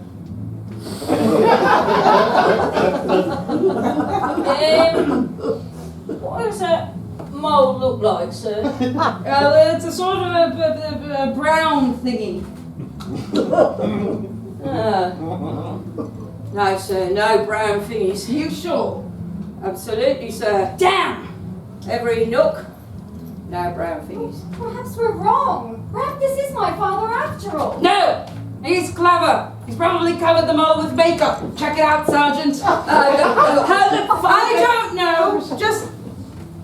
What does that mole look like, sir? It's a sort of a brown thingy. No, sir. No brown thingies. You sure? Absolutely, sir. Damn! Every nook. No brown thingies. Perhaps we're wrong. Perhaps this is my father after all. No! He's clever. He's probably covered them all with makeup. Check it out, Sergeant. How the fuck? I don't know. Just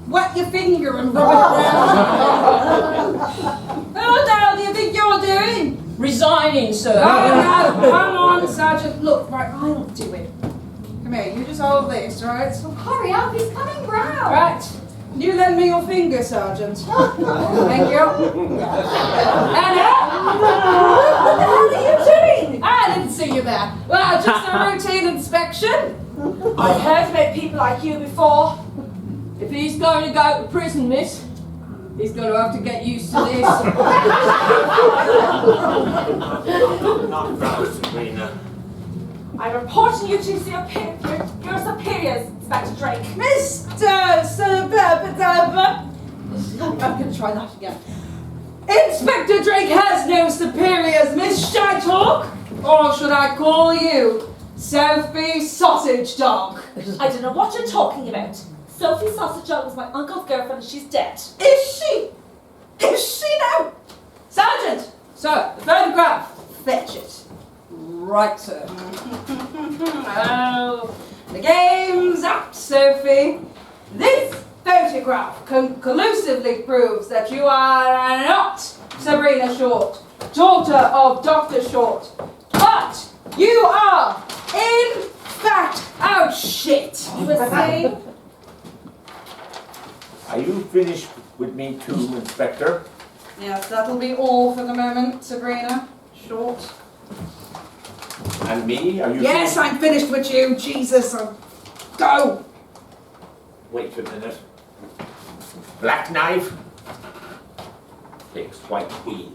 wet your finger and rub it around. What the hell do you think you're doing? Resigning, sir. Oh, no. Come on, Sergeant. Look, right, I'll do it. Come here, you just hold this, right? Hurry up, he's coming round. Right. You lend me your finger, Sergeant. Thank you. Anna! What the hell are you doing? I didn't see you there. Well, just a routine inspection. I've heard about people like you before. If he's going to go to prison, miss, he's going to have to get used to this. Not proud, Sabrina. I'm reporting you to your superiors, Inspector Drake. Mr. I'm going to try that again. Inspector Drake has no superiors, Miss Shytalk. Or should I call you Sophie Sausage Dog? I don't know what you're talking about. Sophie Sausage Dog was my uncle's girlfriend and she's dead. Is she? Is she now? Sergeant! Sir, the photograph. Fetch it. Right, sir. Oh, the game's up, Sophie. This photograph conclusively proves that you are not Sabrina Short, daughter of Dr. Short, but you are, in fact, oh shit. You were saying? Are you finished with me too, Inspector? Yes, that'll be all for the moment, Sabrina Short. And me? Are you Yes, finished? I'm finished with you. Jesus, go. Wait a minute. Black knife? Takes white wheel.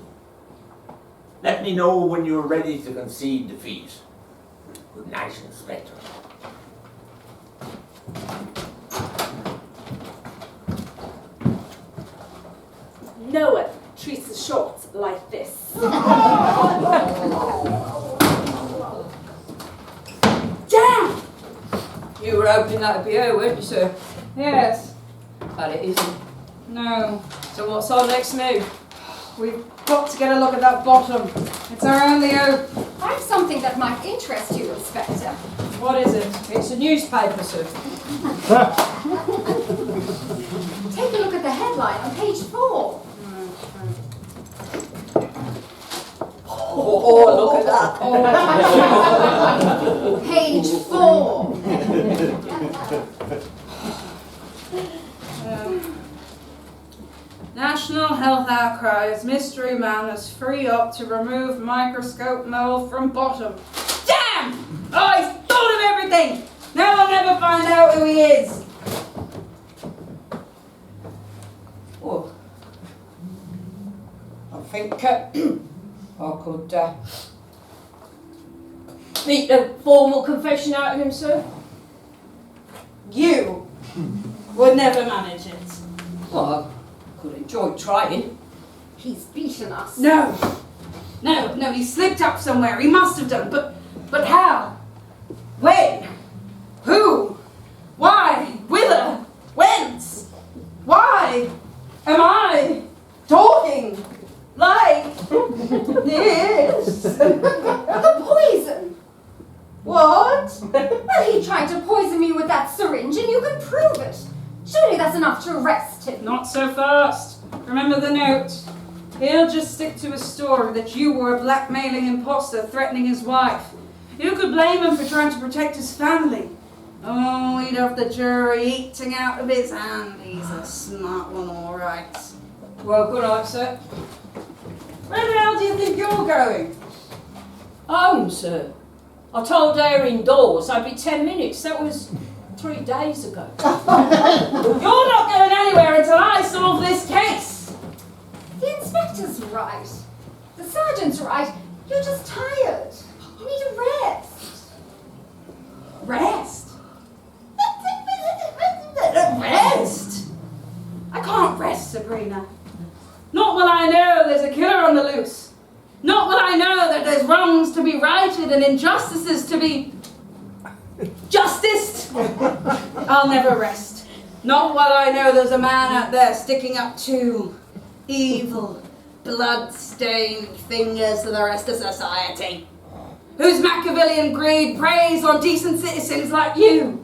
Let me know when you're ready to concede defeat. Good night, Inspector. No one treats the Shorts like this. You were hoping that'd be her, weren't you, sir? Yes. But it isn't. No. So what's our next move? We've got to get a look at that bottom. It's our only hope. I have something that might interest you, Inspector. What is it? It's a newspaper, sir. Take a look at the headline on page 4. Oh, look at that. Page 4. National health outcries. Mystery man is free up to remove microscope mole from bottom. Damn! Oh, I thought of everything! Now I'll never find out who he is. Oh. I think I could beat a formal confession out of him, sir. You would never manage it. Well, I could enjoy trying. He's beaten us. No, he slipped up somewhere. He must have done. But how? When? Who? Why? Whither? Whence? Why am I talking like this? The poison! What? Well, he tried to poison me with that syringe and you can prove it. Surely that's enough to arrest him. Not so fast. Remember the note. He'll just stick to his story that you were a blackmailing imposter threatening his wife. Who could blame him for trying to protect his family? Oh, he'd have the jury eating out of his hand. He's a smart one, all right. Well, good night, sir. Where the hell do you think you're going? Home, sir. I told her indoors I'd be 10 minutes. That was 3 days ago. You're not going anywhere until I solve this case. The inspector's right. The sergeant's right. You're just tired. You need a rest. Rest? Rest? I can't rest, Sabrina. Not while I know there's a killer on the loose. Not while I know that there's wrongs to be righted and injustices to be justiced. I'll never rest. Not while I know there's a man out there sticking up two evil, blood-stained fingers to the rest of society, whose Machiavellian greed preys on decent citizens like you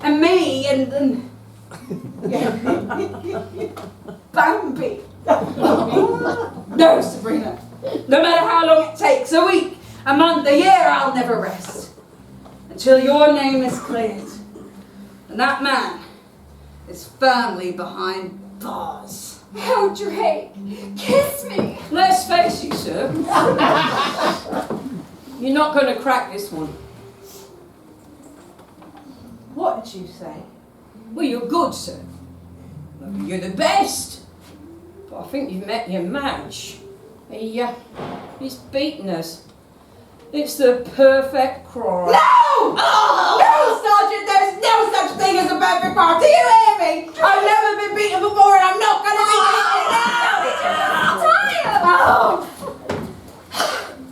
and me and Bambi. No, Sabrina. No matter how long it takes, a week, a month, a year, I'll never rest until your name is cleared and that man is firmly behind bars. Oh, Drake, kiss me. Let's face it, sir. You're not going to crack this one. What did you say? Well, you're good, sir. Maybe you're the best. But I think you've met your match. He's beaten us. It's the perfect crime. No! No, Sergeant, there's no such thing as a perfect crime. Do you hear me? I've never been beaten before and I'm not going to be beaten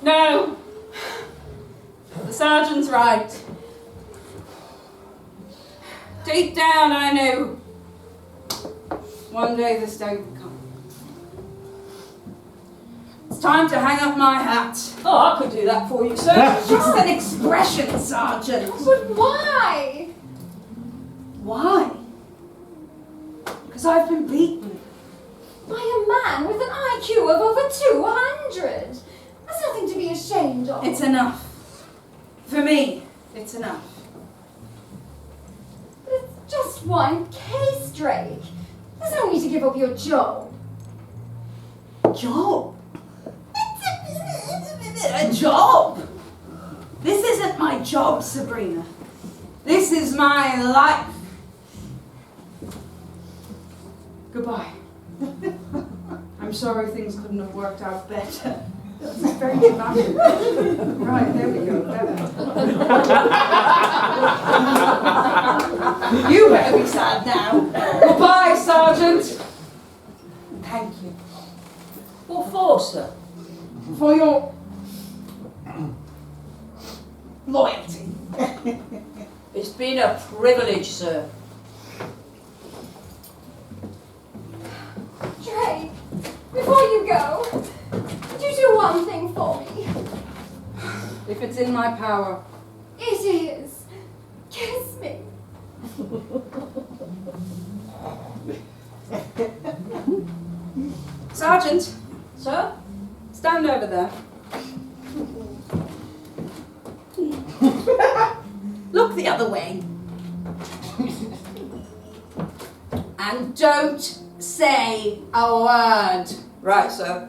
now. No. The sergeant's right. Deep down, I knew one day this day would come. It's time to hang up my hat. Oh, I could do that for you, sir. It's just an expression, Sergeant. But why? Why? Because I've been beaten. By a man with an IQ of over 200. That's nothing to be ashamed of. It's enough. For me, it's enough. But it's just one case, Drake. There's no need to give up your job. Job? A job? This isn't my job, Sabrina. This is my life. Goodbye. I'm sorry things couldn't have worked out better. That's very dramatic. Right, there we go. You better be sad now. Goodbye, Sergeant. Thank you. What for, sir? For your loyalty. It's been a privilege, sir. Before you go, would you do one thing for me? If it's in my power. It is. Kiss me. Sergeant, Sir? stand over there. Look the other way. And don't say a word. Right, sir.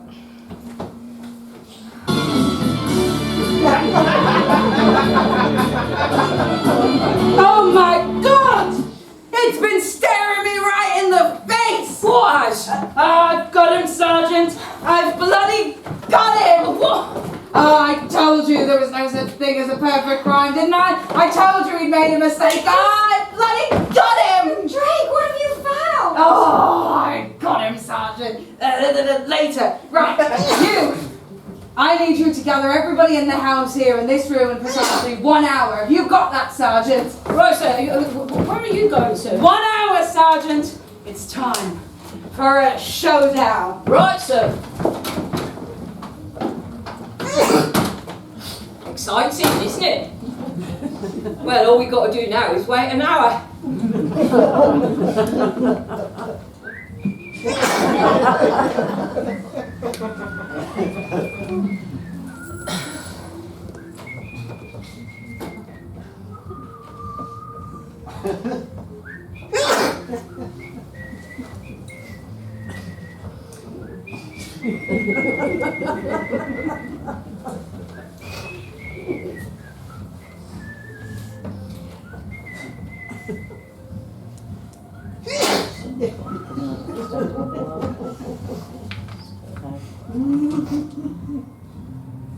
Oh my God! It's been staring me right in the face! What has? I've got him, Sergeant! I've bloody got him! What? Oh, I told you there was no such thing as a perfect crime, didn't I? I told you he'd made a mistake. I bloody got him! Drake, what have you found? Oh, I got him, Sergeant. Later. Right, you! I need you to gather everybody in the house here in this room in precisely 1 hour. Have you got that, Sergeant? Right, sir. Where are you going, sir? 1 hour, Sergeant. It's time for a showdown. Right, sir. Exciting, isn't it? Well, all we got to do now is wait an hour.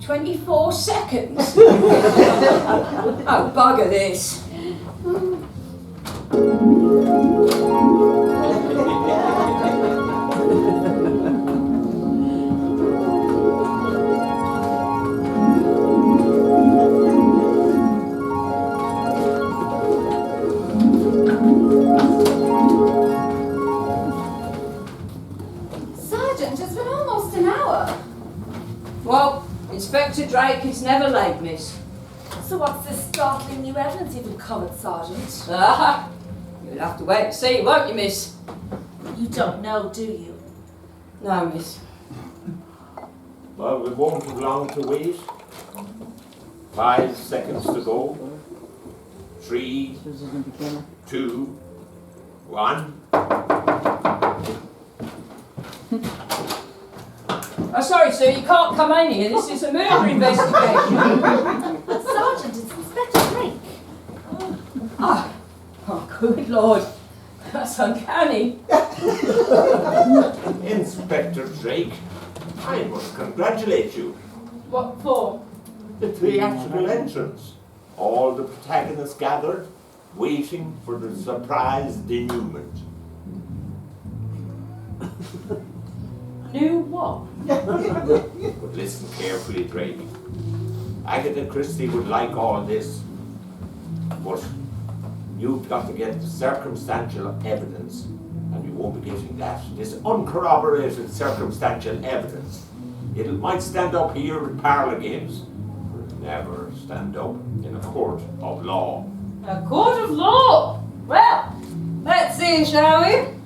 24 seconds? Oh, bugger this. Sergeant, it's been almost an hour. Well, Inspector Drake is never late, miss. So what's this startling new evidence you've uncovered, Sergeant? Ah, you'll have to wait and see, won't you, miss? You don't know, do you? No, miss. Well, we won't have long to wait. 5 seconds to go. 3, 2, 1. Oh, sorry, sir, you can't come in here. This is a murder investigation. But Sergeant, it's Inspector Drake. Oh, good Lord. That's uncanny. Inspector Drake, I must congratulate you. What for? The theatrical entrance. All the protagonists gathered, waiting for the surprise denouement. Knew what? But listen carefully, Drake. Agatha Christie would like all this, but you've got to get the circumstantial evidence, and you won't be getting that. This uncorroborated circumstantial evidence. It might stand up here at parlour games, but it'll never stand up in a court of law. A court of law? Well, let's see, shall we?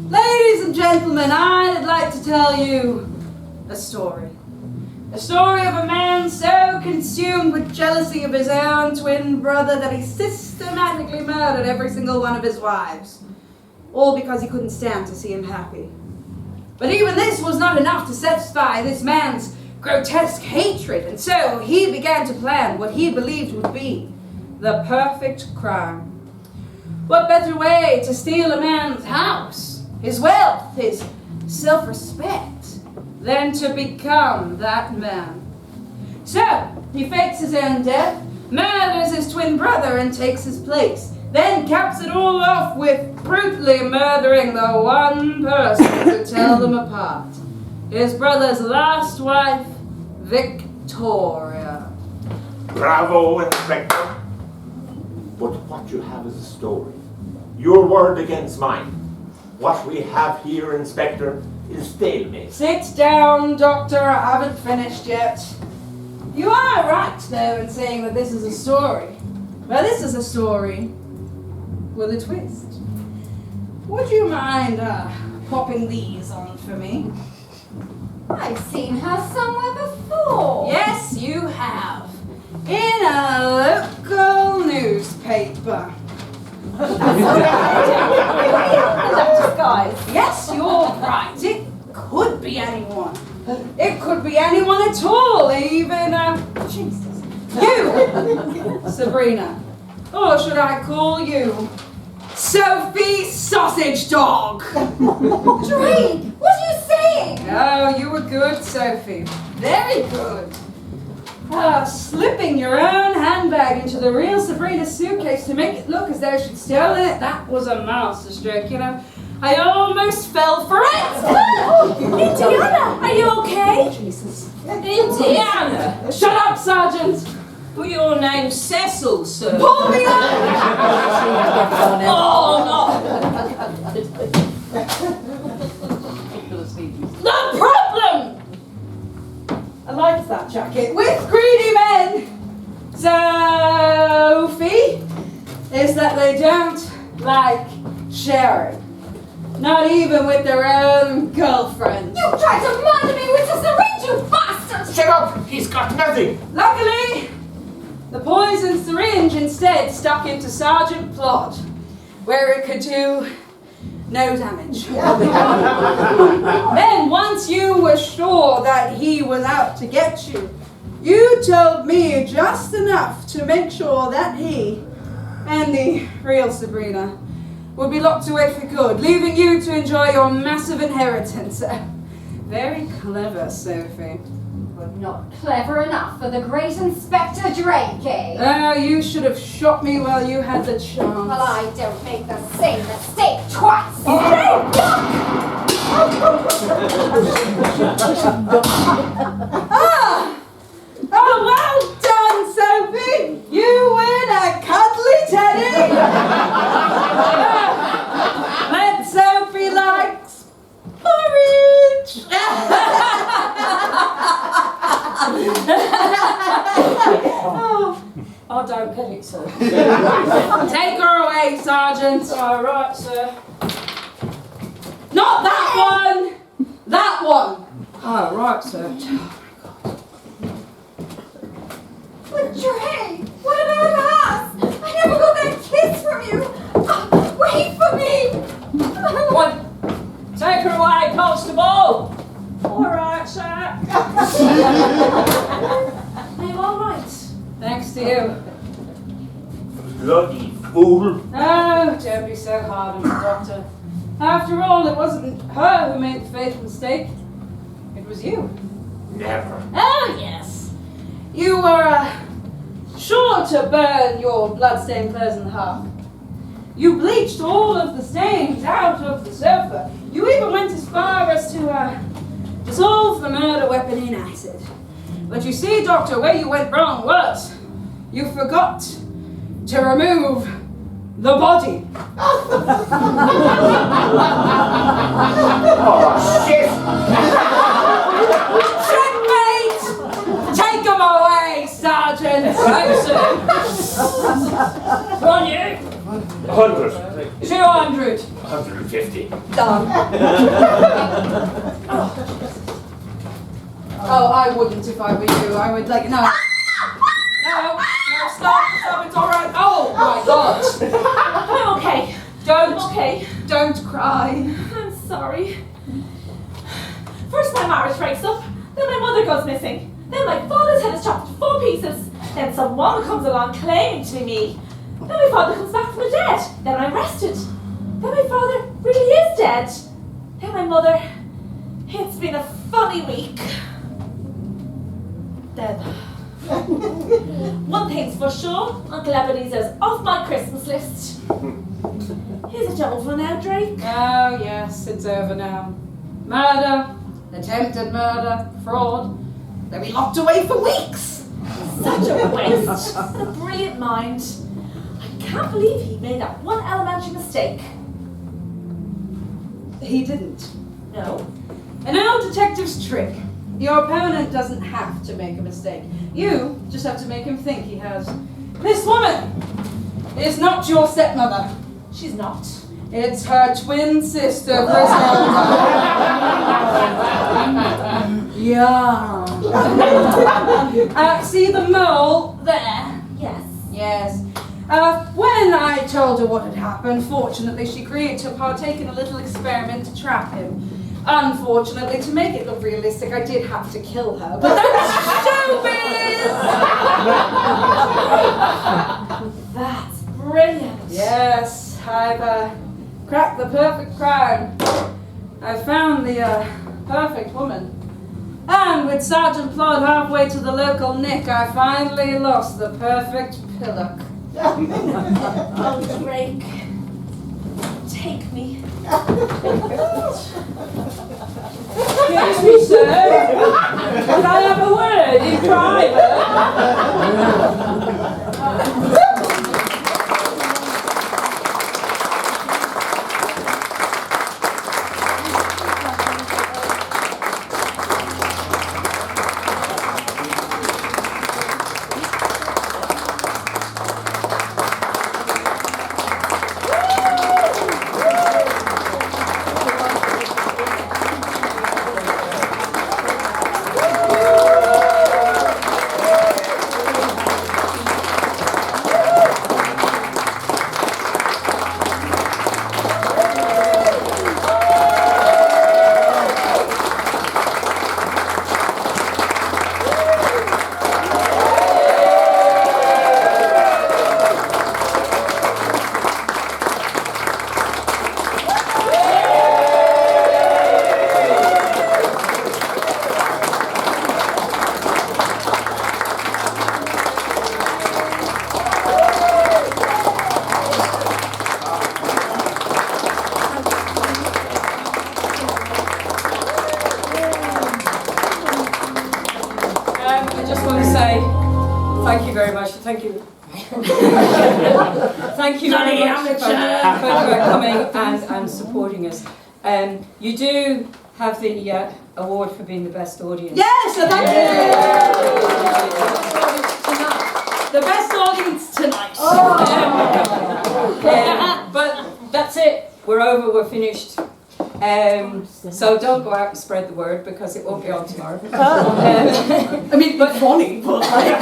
Ladies and gentlemen, I'd like to tell you a story. A story of a man so consumed with jealousy of his own twin brother that he systematically murdered every single one of his wives. All because he couldn't stand to see him happy. But even this was not enough to satisfy this man's grotesque hatred, and so he began to plan what he believed would be the perfect crime. What better way to steal a man's house, his wealth, his self-respect, than to become that man? So, he fakes his own death, murders his twin brother and takes his place, then caps it all off with brutally murdering the one person to tell them apart. His brother's last wife, Victoria. Bravo, Inspector. But what you have is a story. Your word against mine. What we have here, Inspector, stalemate. Sit down, Doctor. I haven't finished yet. You are right, though, in saying that this is a story. Well, this is a story with a twist. Would you mind popping these on for me? I've seen her somewhere before. Yes, you have. In a local newspaper. That disguise. Yes, you're right. It could be anyone. It could be anyone at all, even, Jesus. You, Sabrina. Or should I call you Sophie Sausage Dog? Drake, what are you saying? Oh, you were good, Sophie. Very good. Slipping your own handbag into the real Sabrina's suitcase to make it look as though she'd stolen it, that was a masterstroke, you know. I almost fell for it! Indiana, are you okay? Jesus. Indiana! Shut up, Sergeant! Well, your name's Cecil, sir. Pull me up! Oh, no! No problem! I like that jacket. With greedy men! Sophie, is that they don't like sharing. Not even with their own girlfriends. You tried to murder me with a syringe, you bastard! Shut up! He's got nothing! Luckily, the poison syringe instead stuck into Sergeant Plod, where it could do no damage. Then, once you were sure that he was out to get you, you told me just enough to make sure that he and the real Sabrina would be locked away for good, leaving you to enjoy your massive inheritance. Very clever, Sophie. But not clever enough for the great Inspector Drake, eh? Oh, you should have shot me while you had the chance. Well, I don't make the same mistake twice. Oh, well done, Sophie! You win a cuddly teddy! But Sophie likes porridge! I don't get it, sir. Take her away, Sergeant. All right, sir. Not that one! That one! All right, sir. But Drake, what about us? I never got that kiss from you. Wait for me. What? Take her away, constable. All right, sir. Are you all right? Thanks to you. Bloody fool! Oh, don't be so hard on the doctor. After all, it wasn't her who made the fatal mistake. It was you. Never. Oh, yes. You were sure to burn your blood-stained clothes in half. You bleached all of the stains out of the sofa. You even went as far as to dissolve the murder weapon in acid. But you see, Doctor, where you went wrong was you forgot to remove the body. Oh, shit! Checkmate! Take him away, Sergeant! Right, sir. Go on, you. 100. 200. 150. Done. Oh, I wouldn't if I were you. I would like, no. No, stop, it's all right. Oh my God. I'm okay. Don't cry. I'm sorry. First my marriage breaks up, then my mother goes missing, then my father's head is chopped into 4 pieces, then some woman comes along claiming to be me, then my father comes back from the dead, then I'm arrested, then my father really is dead, then my mother, it's been a funny week. Then, one thing's for sure, Uncle Ebenezer's off my Christmas list. Here's a job for now, Drake. Oh yes, it's over now. Murder, attempted murder, fraud. They'll be locked away for weeks. Such a waste. A brilliant mind. I can't believe he made that one elementary mistake. He didn't. No. An old detective's trick. Your opponent doesn't have to make a mistake. You just have to make him think he has. This woman is not your stepmother. She's not. It's her twin sister, Griselda. Yeah. See the mole there? Yes. Yes. When I told her what had happened, fortunately she agreed to partake in a little experiment to trap him. Unfortunately, to make it look realistic, I did have to kill her. But that's showbiz! That's brilliant. Yes, I've cracked the perfect crime. I found the perfect woman. And with Sergeant Plod halfway to the local nick, I finally lost the perfect pillock. Oh, Drake. Take me. Excuse me, sir. Can I have a word in private? Thank you very much. Thank you. Thank you very much for coming and supporting us. You do have the award for being the best audience. Yes, thank you. The best audience tonight. But that's it. We're over. We're finished. So don't go out and spread the word because it won't be on tomorrow. I mean, but funny, but like,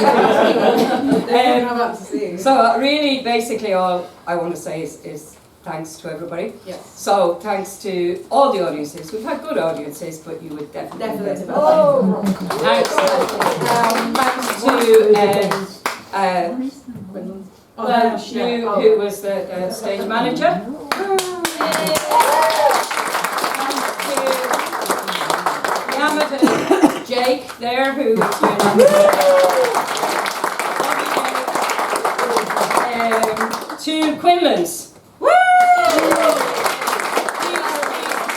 they don't have to see. So really, basically, all I want to say is thanks to everybody. Yes. So thanks to all the audiences. We've had good audiences, but you would definitely. Thanks. Thanks to who was the stage manager. Jake there, who was doing to Quinlan's. Woo!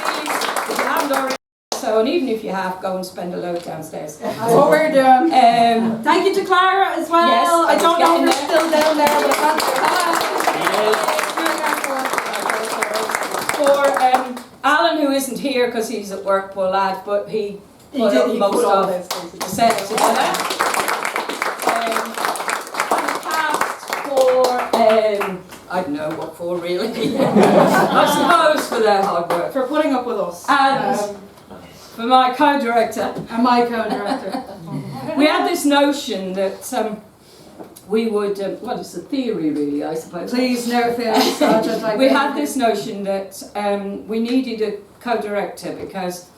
Please, if you haven't already, so, and even if you have, go and spend a load downstairs. That's what we're doing. Thank you to Clara as well. Yes, I don't know if getting we're still down there, but for Alan, who isn't here because he's at work, poor lad, but he put up most of the set together. Cast for, I don't know what for really. I suppose for their hard work. for putting up with us. And for my co-director. And my co-director. We had this notion that we would, well, it's a theory really, I suppose. Please, no fear, Sergeant. We had this notion that we needed a co-director because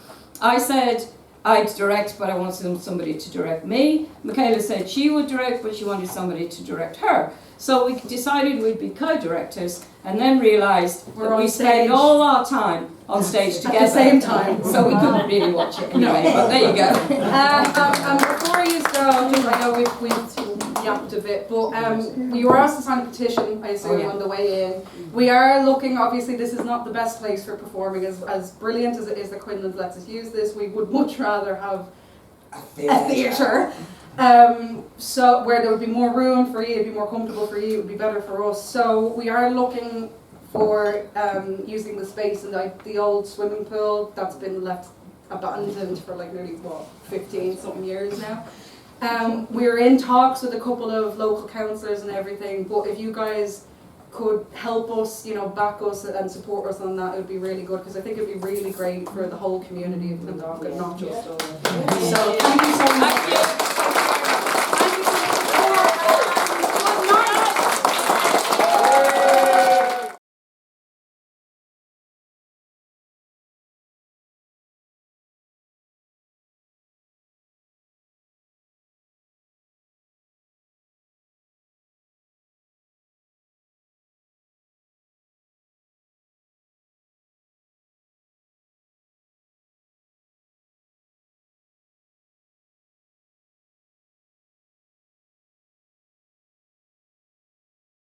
I said I'd direct, but I wanted somebody to direct me. Michaela said she would direct, but she wanted somebody to direct her. So we decided we'd be co-directors and then realised that we spend all our time on stage together. At the same time. So we couldn't really watch it anyway, but there you go. Before you start, I know we've yapped a bit, but you were asked to sign a petition, I assume, on the way in. We are looking, obviously this is not the best place for performing, as brilliant as it is that Quinlan lets us use this, we would much rather have a theatre. So where there would be more room for you, it'd be more comfortable for you, it would be better for us. So we are looking for using the space in the old swimming pool that's been left abandoned for like nearly, 15 something years now. We're in talks with a couple of local councillors and everything, but if you guys could help us, back us and support us on that, it would be really good, because I think it would be really great for the whole community of Clondalkin, not just us. So